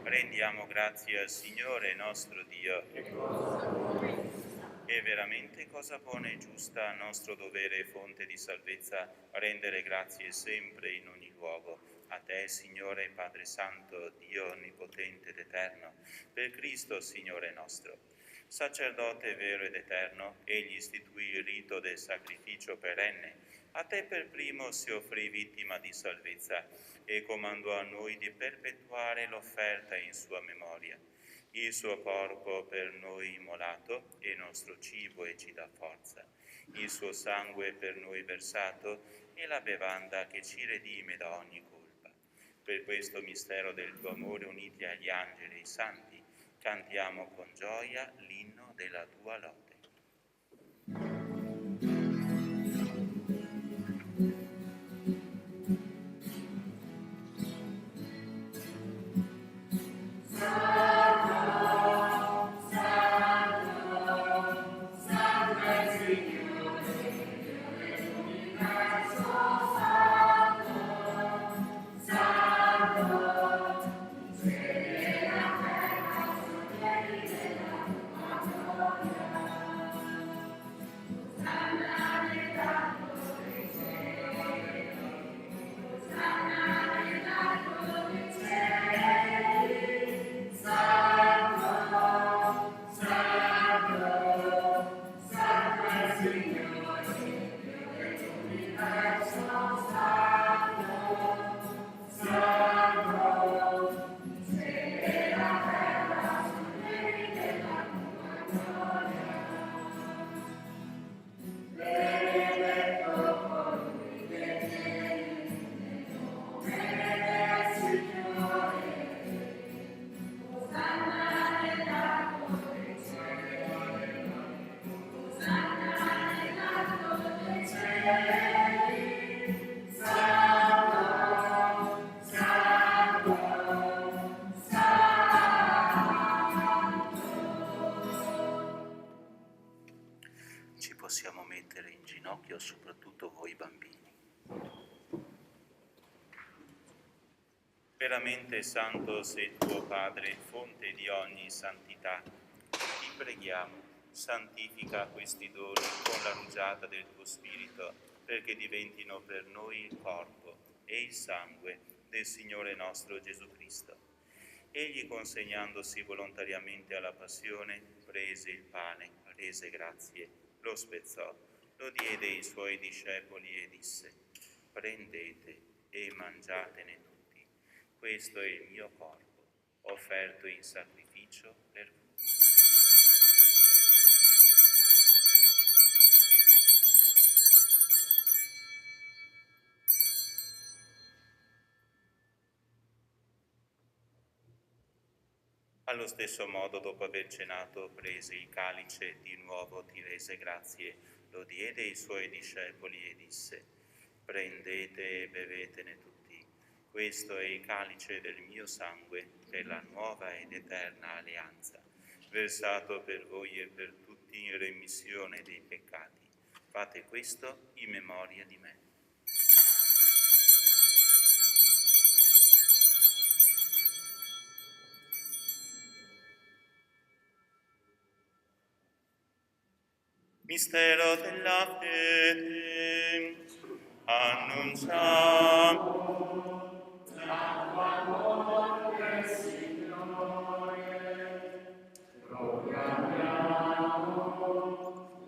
Rendiamo grazie al Signore nostro Dio. È veramente cosa buona e giusta, nostro dovere e fonte di salvezza, rendere grazie sempre in ogni luogo. A te, Signore Padre Santo, Dio Onnipotente ed Eterno, per Cristo, Signore nostro. Sacerdote vero ed eterno, egli istituì il rito del sacrificio perenne, a te per primo si offrì vittima di salvezza e comandò a noi di perpetuare l'offerta in sua memoria. Il suo corpo per noi immolato è nostro cibo e ci dà forza. Il suo sangue per noi versato è la bevanda che ci redime da ogni colpa. Per questo mistero del tuo amore, uniti agli angeli e ai santi, cantiamo con gioia l'inno della tua lode. Ci possiamo mettere in ginocchio, soprattutto voi bambini. Veramente santo sei tuo Padre, fonte di ogni santità. Ti preghiamo, santifica questi doni con la rugiada del tuo Spirito, perché diventino per noi il corpo e il sangue del Signore nostro Gesù Cristo. Egli, consegnandosi volontariamente alla passione, prese il pane, rese grazie, lo spezzò, lo diede ai suoi discepoli e disse: prendete e mangiatene tutti, questo è il mio corpo, offerto in sacrificio per voi. Allo stesso modo, dopo aver cenato, prese il calice, di nuovo ti rese grazie, lo diede ai suoi discepoli e disse: prendete e bevetene tutti, questo è il calice del mio sangue per la nuova ed eterna alleanza, versato per voi e per tutti in remissione dei peccati. Fate questo in memoria di me. Mistero della fede, annunciamo la tua morte, Signore, proclamiamo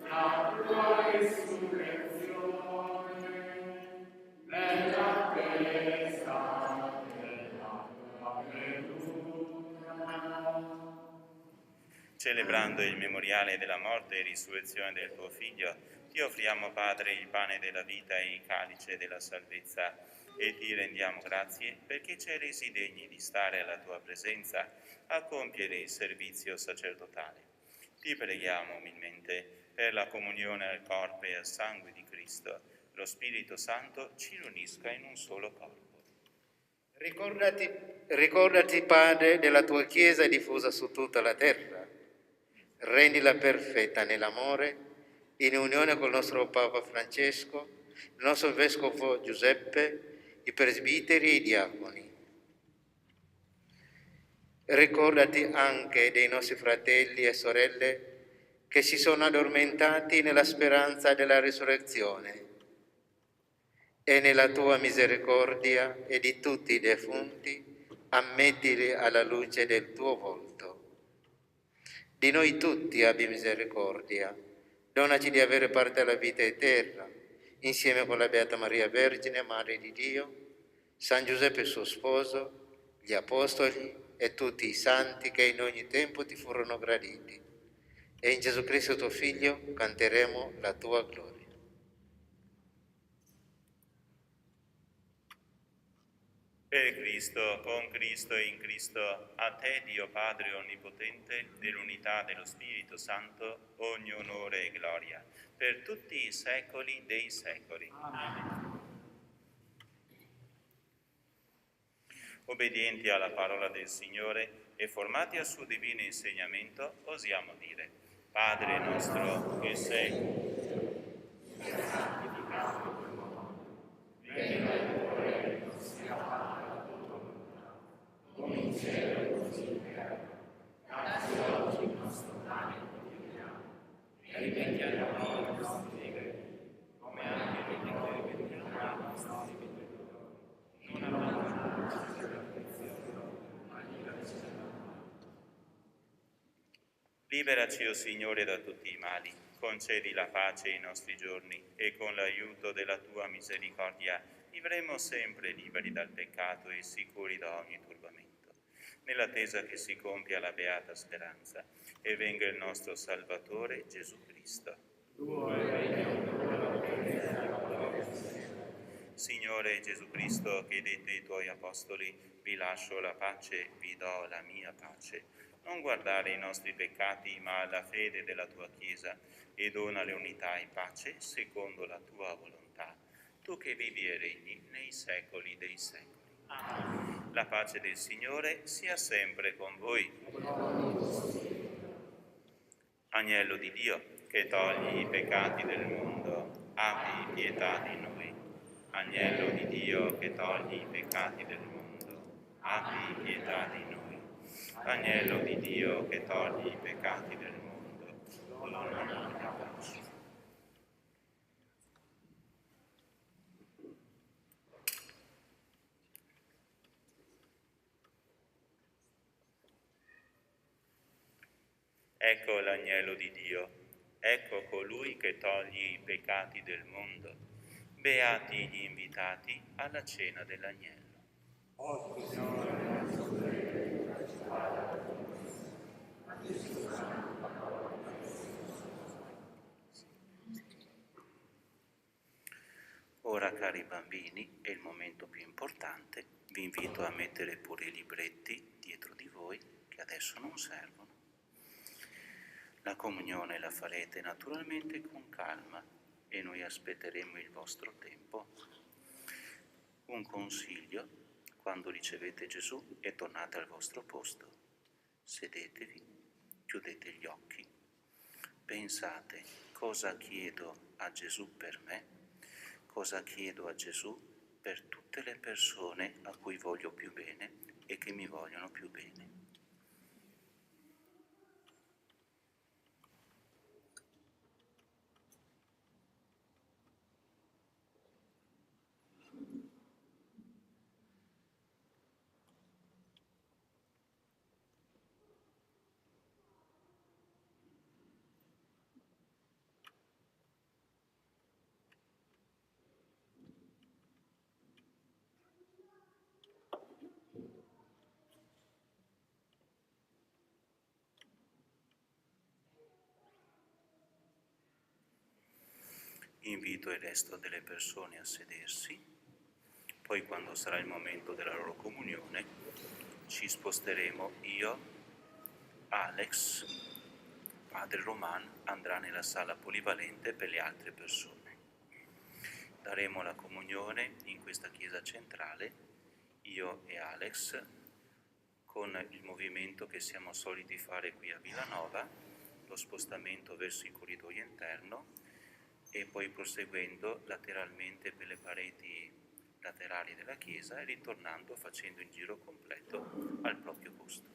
la tua risurrezione, nell'attesa della tua venuta. Celebrando il memoriale della morte e risurrezione del tuo Figlio, ti offriamo, Padre, il pane della vita e il calice della salvezza, e ti rendiamo grazie perché ci hai resi degni di stare alla tua presenza a compiere il servizio sacerdotale. Ti preghiamo umilmente per la comunione al corpo e al sangue di Cristo. Lo Spirito Santo ci riunisca in un solo corpo. Ricordati, Padre, della tua Chiesa diffusa su tutta la terra. Rendila perfetta nell'amore, in unione col nostro Papa Francesco, il nostro Vescovo Giuseppe, i presbiteri e i diaconi. Ricordati anche dei nostri fratelli e sorelle che si sono addormentati nella speranza della risurrezione, e nella tua misericordia e di tutti i defunti, ammettili alla luce del tuo volto. Di noi tutti abbi misericordia, donaci di avere parte alla vita eterna, insieme con la Beata Maria Vergine, Madre di Dio, San Giuseppe suo sposo, gli Apostoli e tutti i santi che in ogni tempo ti furono graditi. E in Gesù Cristo tuo Figlio canteremo la tua gloria. Per Cristo, con Cristo e in Cristo, a te Dio Padre Onnipotente, nell'unità dello Spirito Santo, ogni onore e gloria, per tutti i secoli dei secoli. Amen. Obbedienti alla parola del Signore e formati al suo divino insegnamento, osiamo dire: Padre nostro che sei, santificato il tuo nome, venga il tuo regno, sia fatta la tua volontà, come in cielo e così in terra. Dacci oggi il nostro pane quotidiano, e rimetti a noi i nostri debiti, come anche noi rimettiamo i nostri debitori. Non abbandonarci alla tentazione, ma liberaci dal male. Liberaci, o Signore, da tutti i mali. Concedi la pace ai nostri giorni e con l'aiuto della tua misericordia vivremo sempre liberi dal peccato e sicuri da ogni turbamento, nell'attesa che si compia la beata speranza e venga il nostro Salvatore Gesù Cristo. Signore Gesù Cristo, che hai detto ai tuoi apostoli: vi lascio la pace, vi do la mia pace. Non guardare i nostri peccati, ma alla fede della tua Chiesa, e donale unità e pace secondo la tua volontà, tu che vivi e regni nei secoli dei secoli. Amen. La pace del Signore sia sempre con voi. Agnello di Dio, che togli i peccati del mondo, abbi pietà di noi. Agnello di Dio, che togli i peccati del mondo, abbi pietà di noi. Agnello di Dio, che togli i peccati del mondo, dona la pace. Ecco l'agnello di Dio, ecco colui che toglie i peccati del mondo. Beati gli invitati alla cena dell'agnello. Ora, cari bambini, è il momento più importante. Vi invito a mettere pure i libretti dietro di voi, che adesso non servono. La comunione la farete naturalmente con calma e noi aspetteremo il vostro tempo. Un consiglio: quando ricevete Gesù e tornate al vostro posto, sedetevi, chiudete gli occhi, pensate: cosa chiedo a Gesù per me? Cosa chiedo a Gesù per tutte le persone a cui voglio più bene e che mi vogliono più bene? Invito il resto delle persone a sedersi, poi quando sarà il momento della loro comunione ci sposteremo. Io, Alex, padre Roman andrà nella sala polivalente per le altre persone. Daremo la comunione in questa chiesa centrale, io e Alex, con il movimento che siamo soliti fare qui a Villanova, lo spostamento verso il corridoio interno, e poi proseguendo lateralmente per le pareti laterali della chiesa e ritornando facendo il giro completo al proprio posto.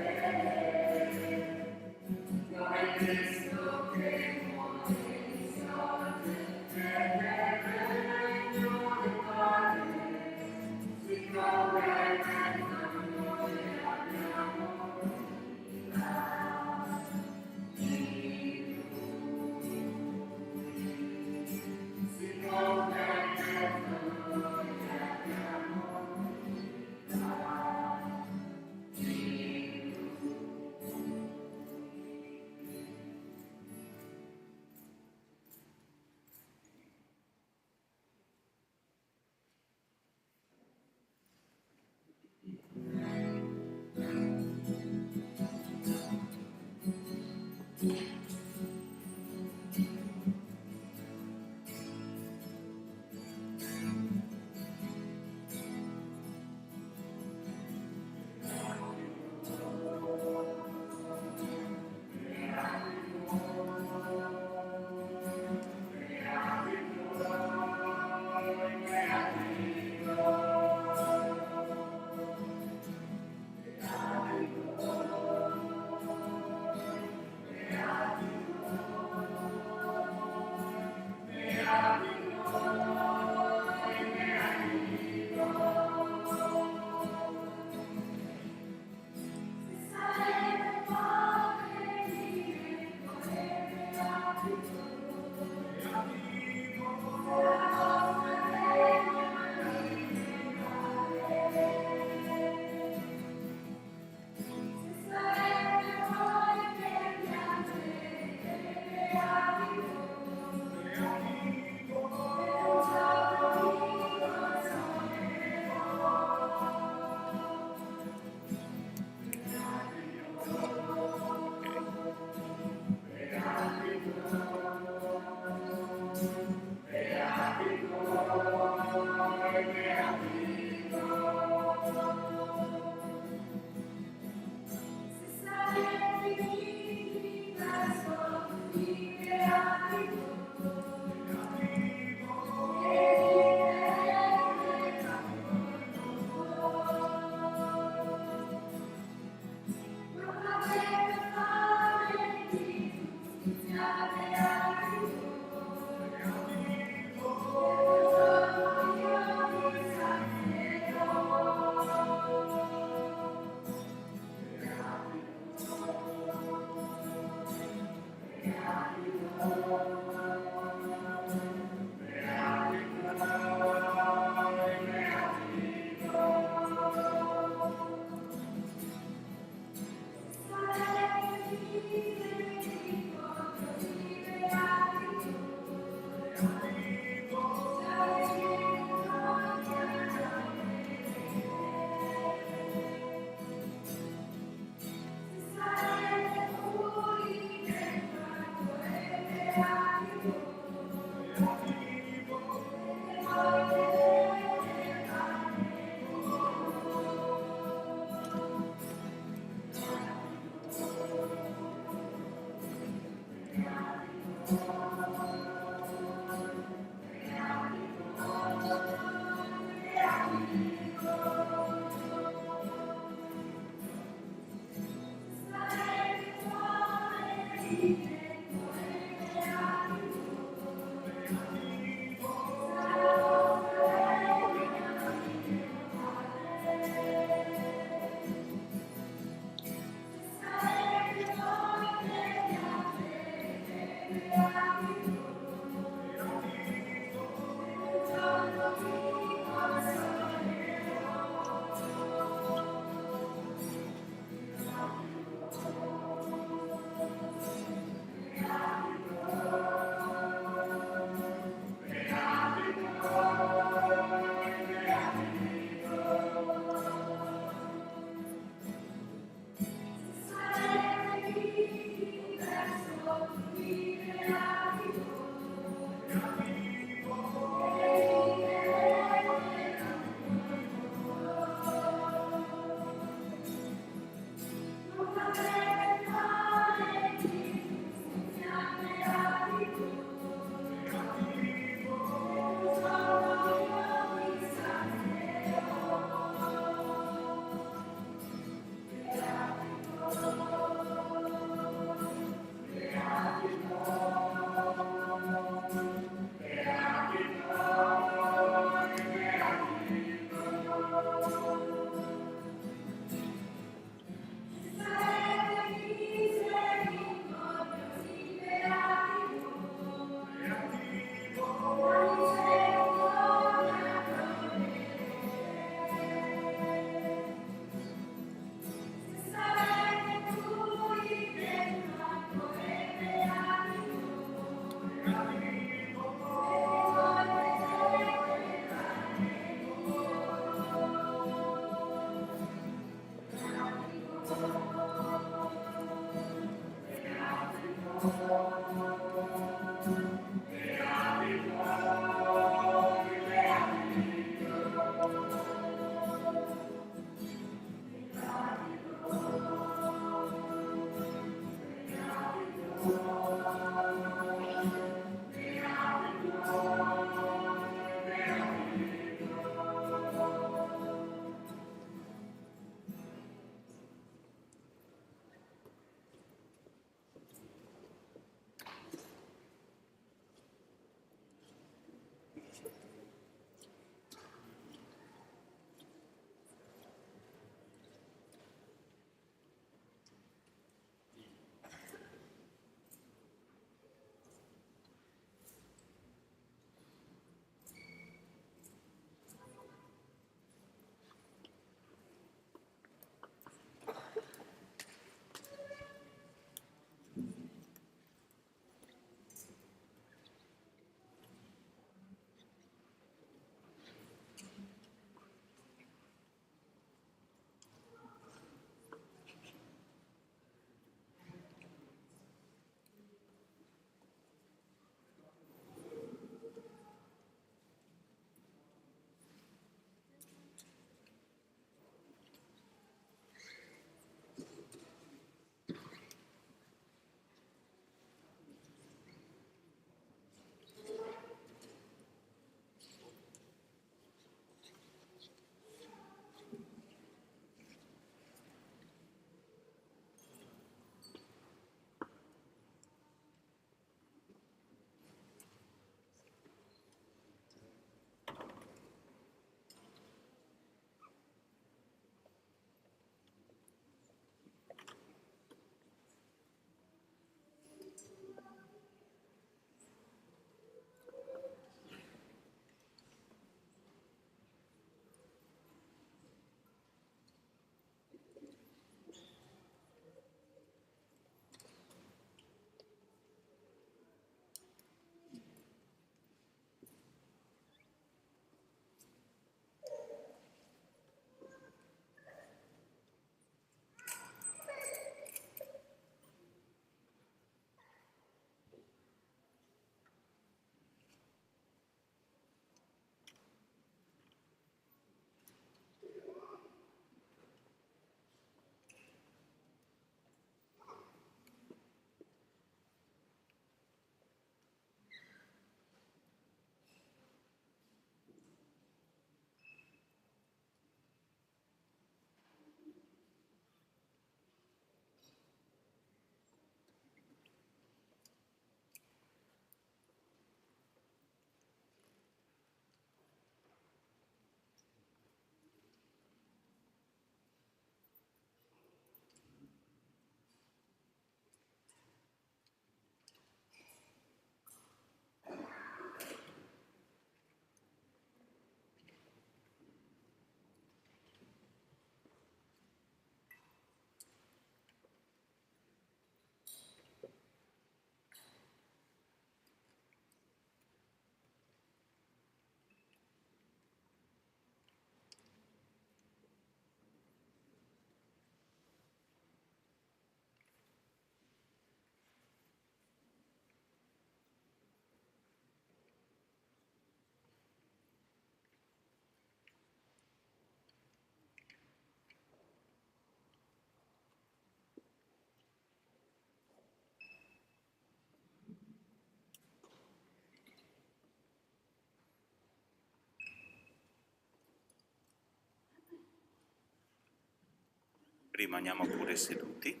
Rimaniamo pure seduti.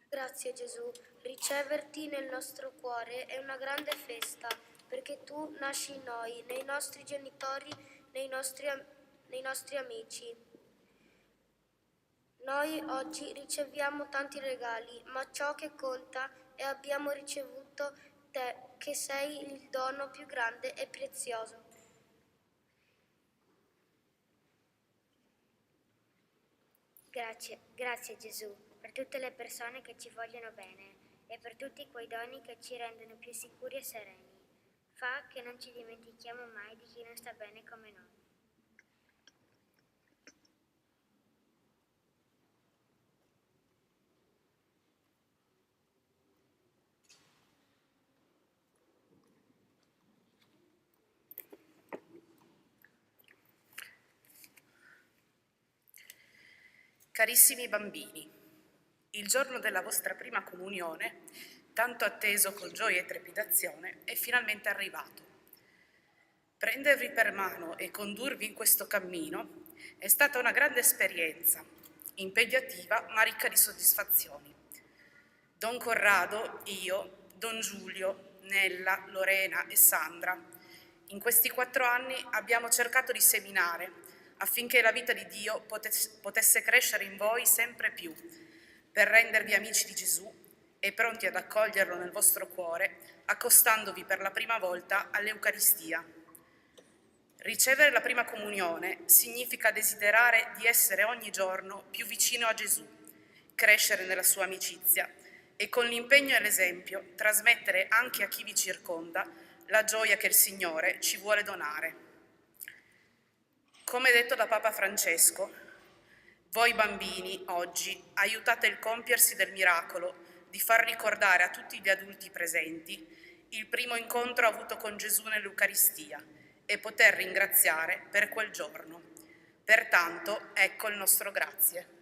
Grazie Gesù, riceverti nel nostro cuore è una grande festa, perché tu nasci in noi, nei nostri genitori, nei nostri amici. Noi oggi riceviamo tanti regali, ma ciò che conta è abbiamo ricevuto te, che sei il dono più grande e prezioso. Grazie Gesù, per tutte le persone che ci vogliono bene e per tutti quei doni che ci rendono più sicuri e sereni. Fa che non ci dimentichiamo mai di chi non sta bene come noi. Carissimi bambini, il giorno della vostra prima comunione, tanto atteso con gioia e trepidazione, è finalmente arrivato. Prendervi per mano e condurvi in questo cammino è stata una grande esperienza, impegnativa ma ricca di soddisfazioni. Don Corrado, io, Don Giulio, Nella, Lorena e Sandra, in questi 4 anni abbiamo cercato di seminare affinché la vita di Dio potesse crescere in voi sempre più, per rendervi amici di Gesù e pronti ad accoglierlo nel vostro cuore, accostandovi per la prima volta all'Eucaristia. Ricevere la prima comunione significa desiderare di essere ogni giorno più vicino a Gesù, crescere nella sua amicizia e con l'impegno e l'esempio trasmettere anche a chi vi circonda la gioia che il Signore ci vuole donare. Come detto da Papa Francesco, voi bambini oggi aiutate il compiersi del miracolo di far ricordare a tutti gli adulti presenti il primo incontro avuto con Gesù nell'Eucaristia e poter ringraziare per quel giorno. Pertanto, ecco il nostro grazie.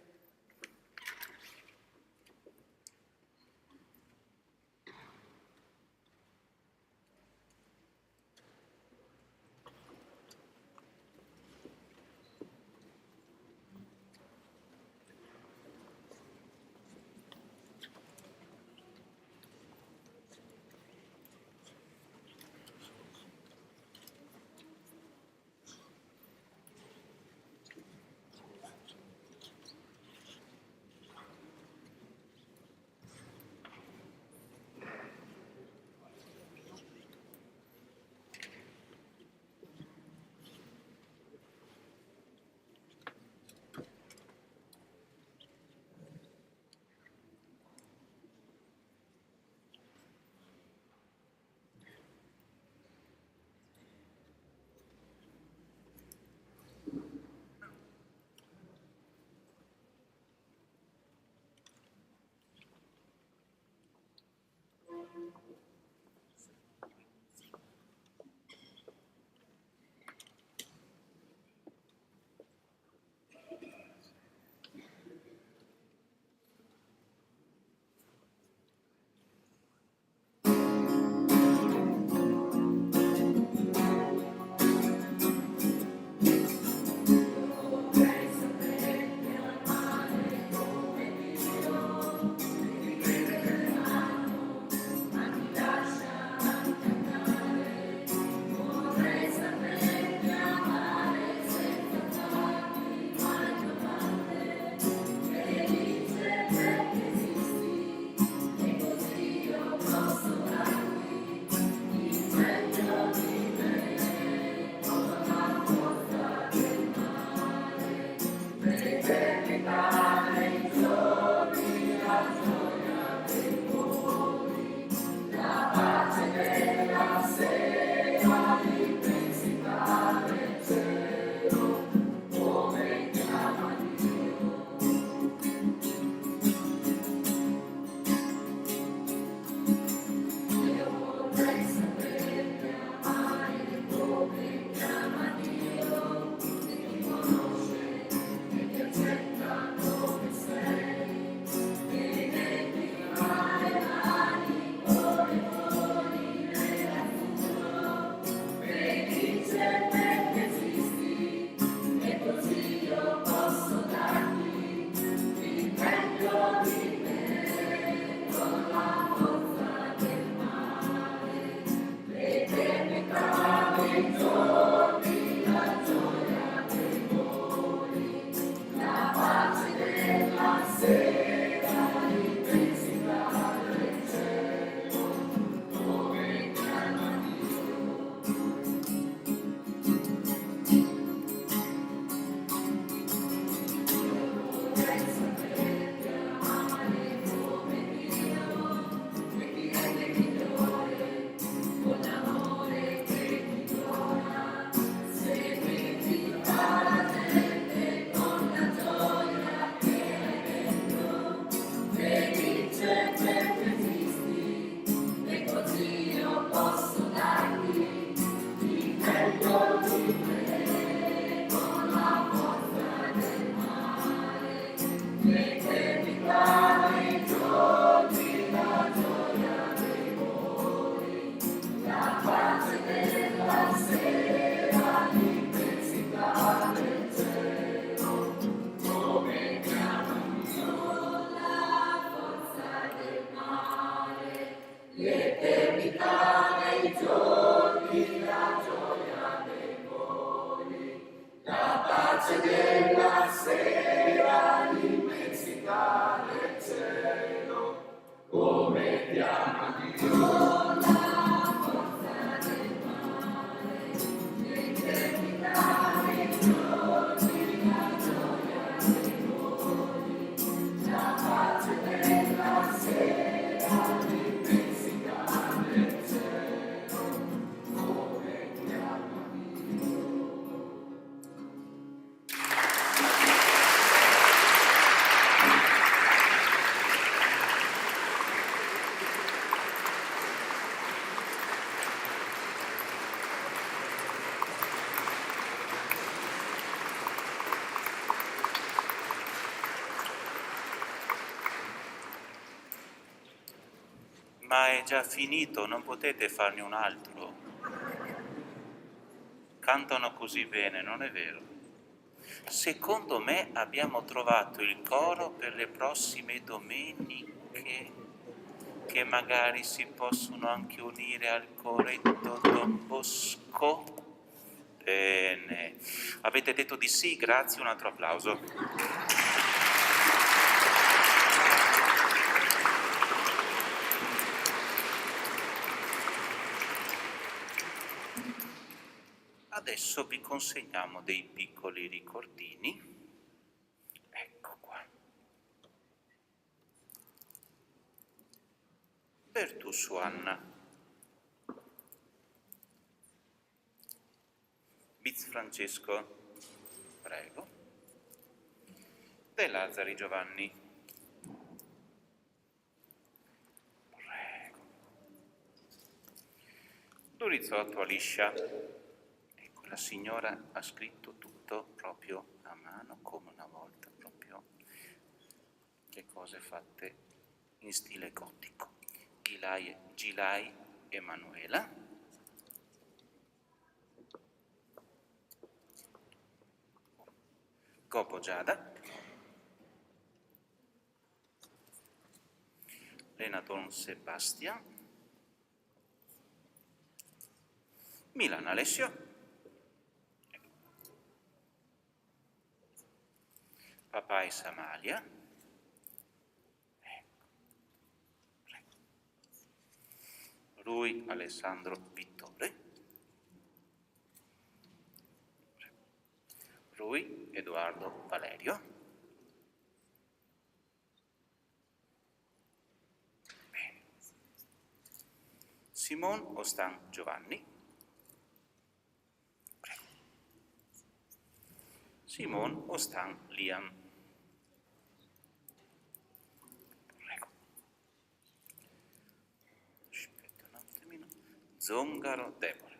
Ma è già finito, non potete farne un altro. Cantano così bene, non è vero? Secondo me abbiamo trovato il coro per le prossime domeniche, che magari si possono anche unire al coretto Don Bosco. Bene, avete detto di sì, grazie, un altro applauso. Adesso vi consegniamo dei piccoli ricordini. Ecco qua. Per tu, Suanna. Biz Francesco, prego. De Lazzari Giovanni. Prego. Durizotto Alicia. La signora ha scritto tutto proprio a mano, come una volta, proprio le cose fatte in stile gotico. Gilai Emanuela. Gopo Giada. Lena Don Sebastian. Milan Alessio. Papà e Samalia. Ecco. Prego. Lui Alessandro Vittore. Prego. Lui Edoardo Valerio. Bene. Simon Ostan Giovanni. Prego. Simon Ostan Liam. Zongaro Deborah.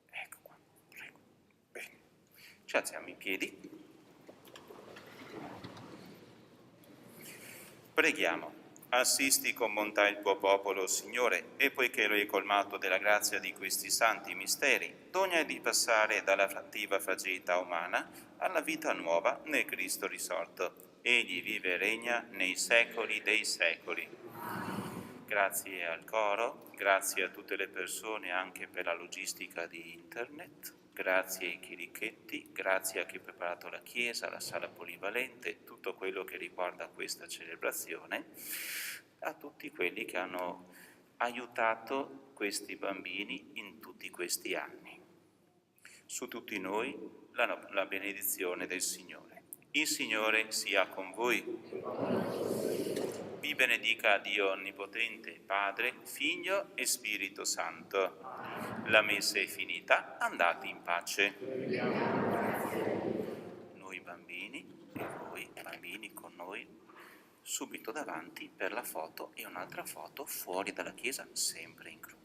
Ecco qua, prego. Bene. Ci alziamo in piedi. Preghiamo. Assisti con bontà il tuo popolo, Signore, e poiché lo hai colmato della grazia di questi santi misteri, dogna di passare dalla fattiva fragilità umana alla vita nuova nel Cristo risorto. Egli vive e regna nei secoli dei secoli. Grazie al coro, grazie a tutte le persone anche per la logistica di internet, grazie ai chirichetti, grazie a chi ha preparato la chiesa, la sala polivalente, tutto quello che riguarda questa celebrazione, a tutti quelli che hanno aiutato questi bambini in tutti questi anni. Su tutti noi la benedizione del Signore. Il Signore sia con voi. Vi benedica Dio Onnipotente, Padre, Figlio e Spirito Santo. La messa è finita, andate in pace. Noi bambini e voi bambini con noi subito davanti per la foto e un'altra foto fuori dalla chiesa, sempre in croce.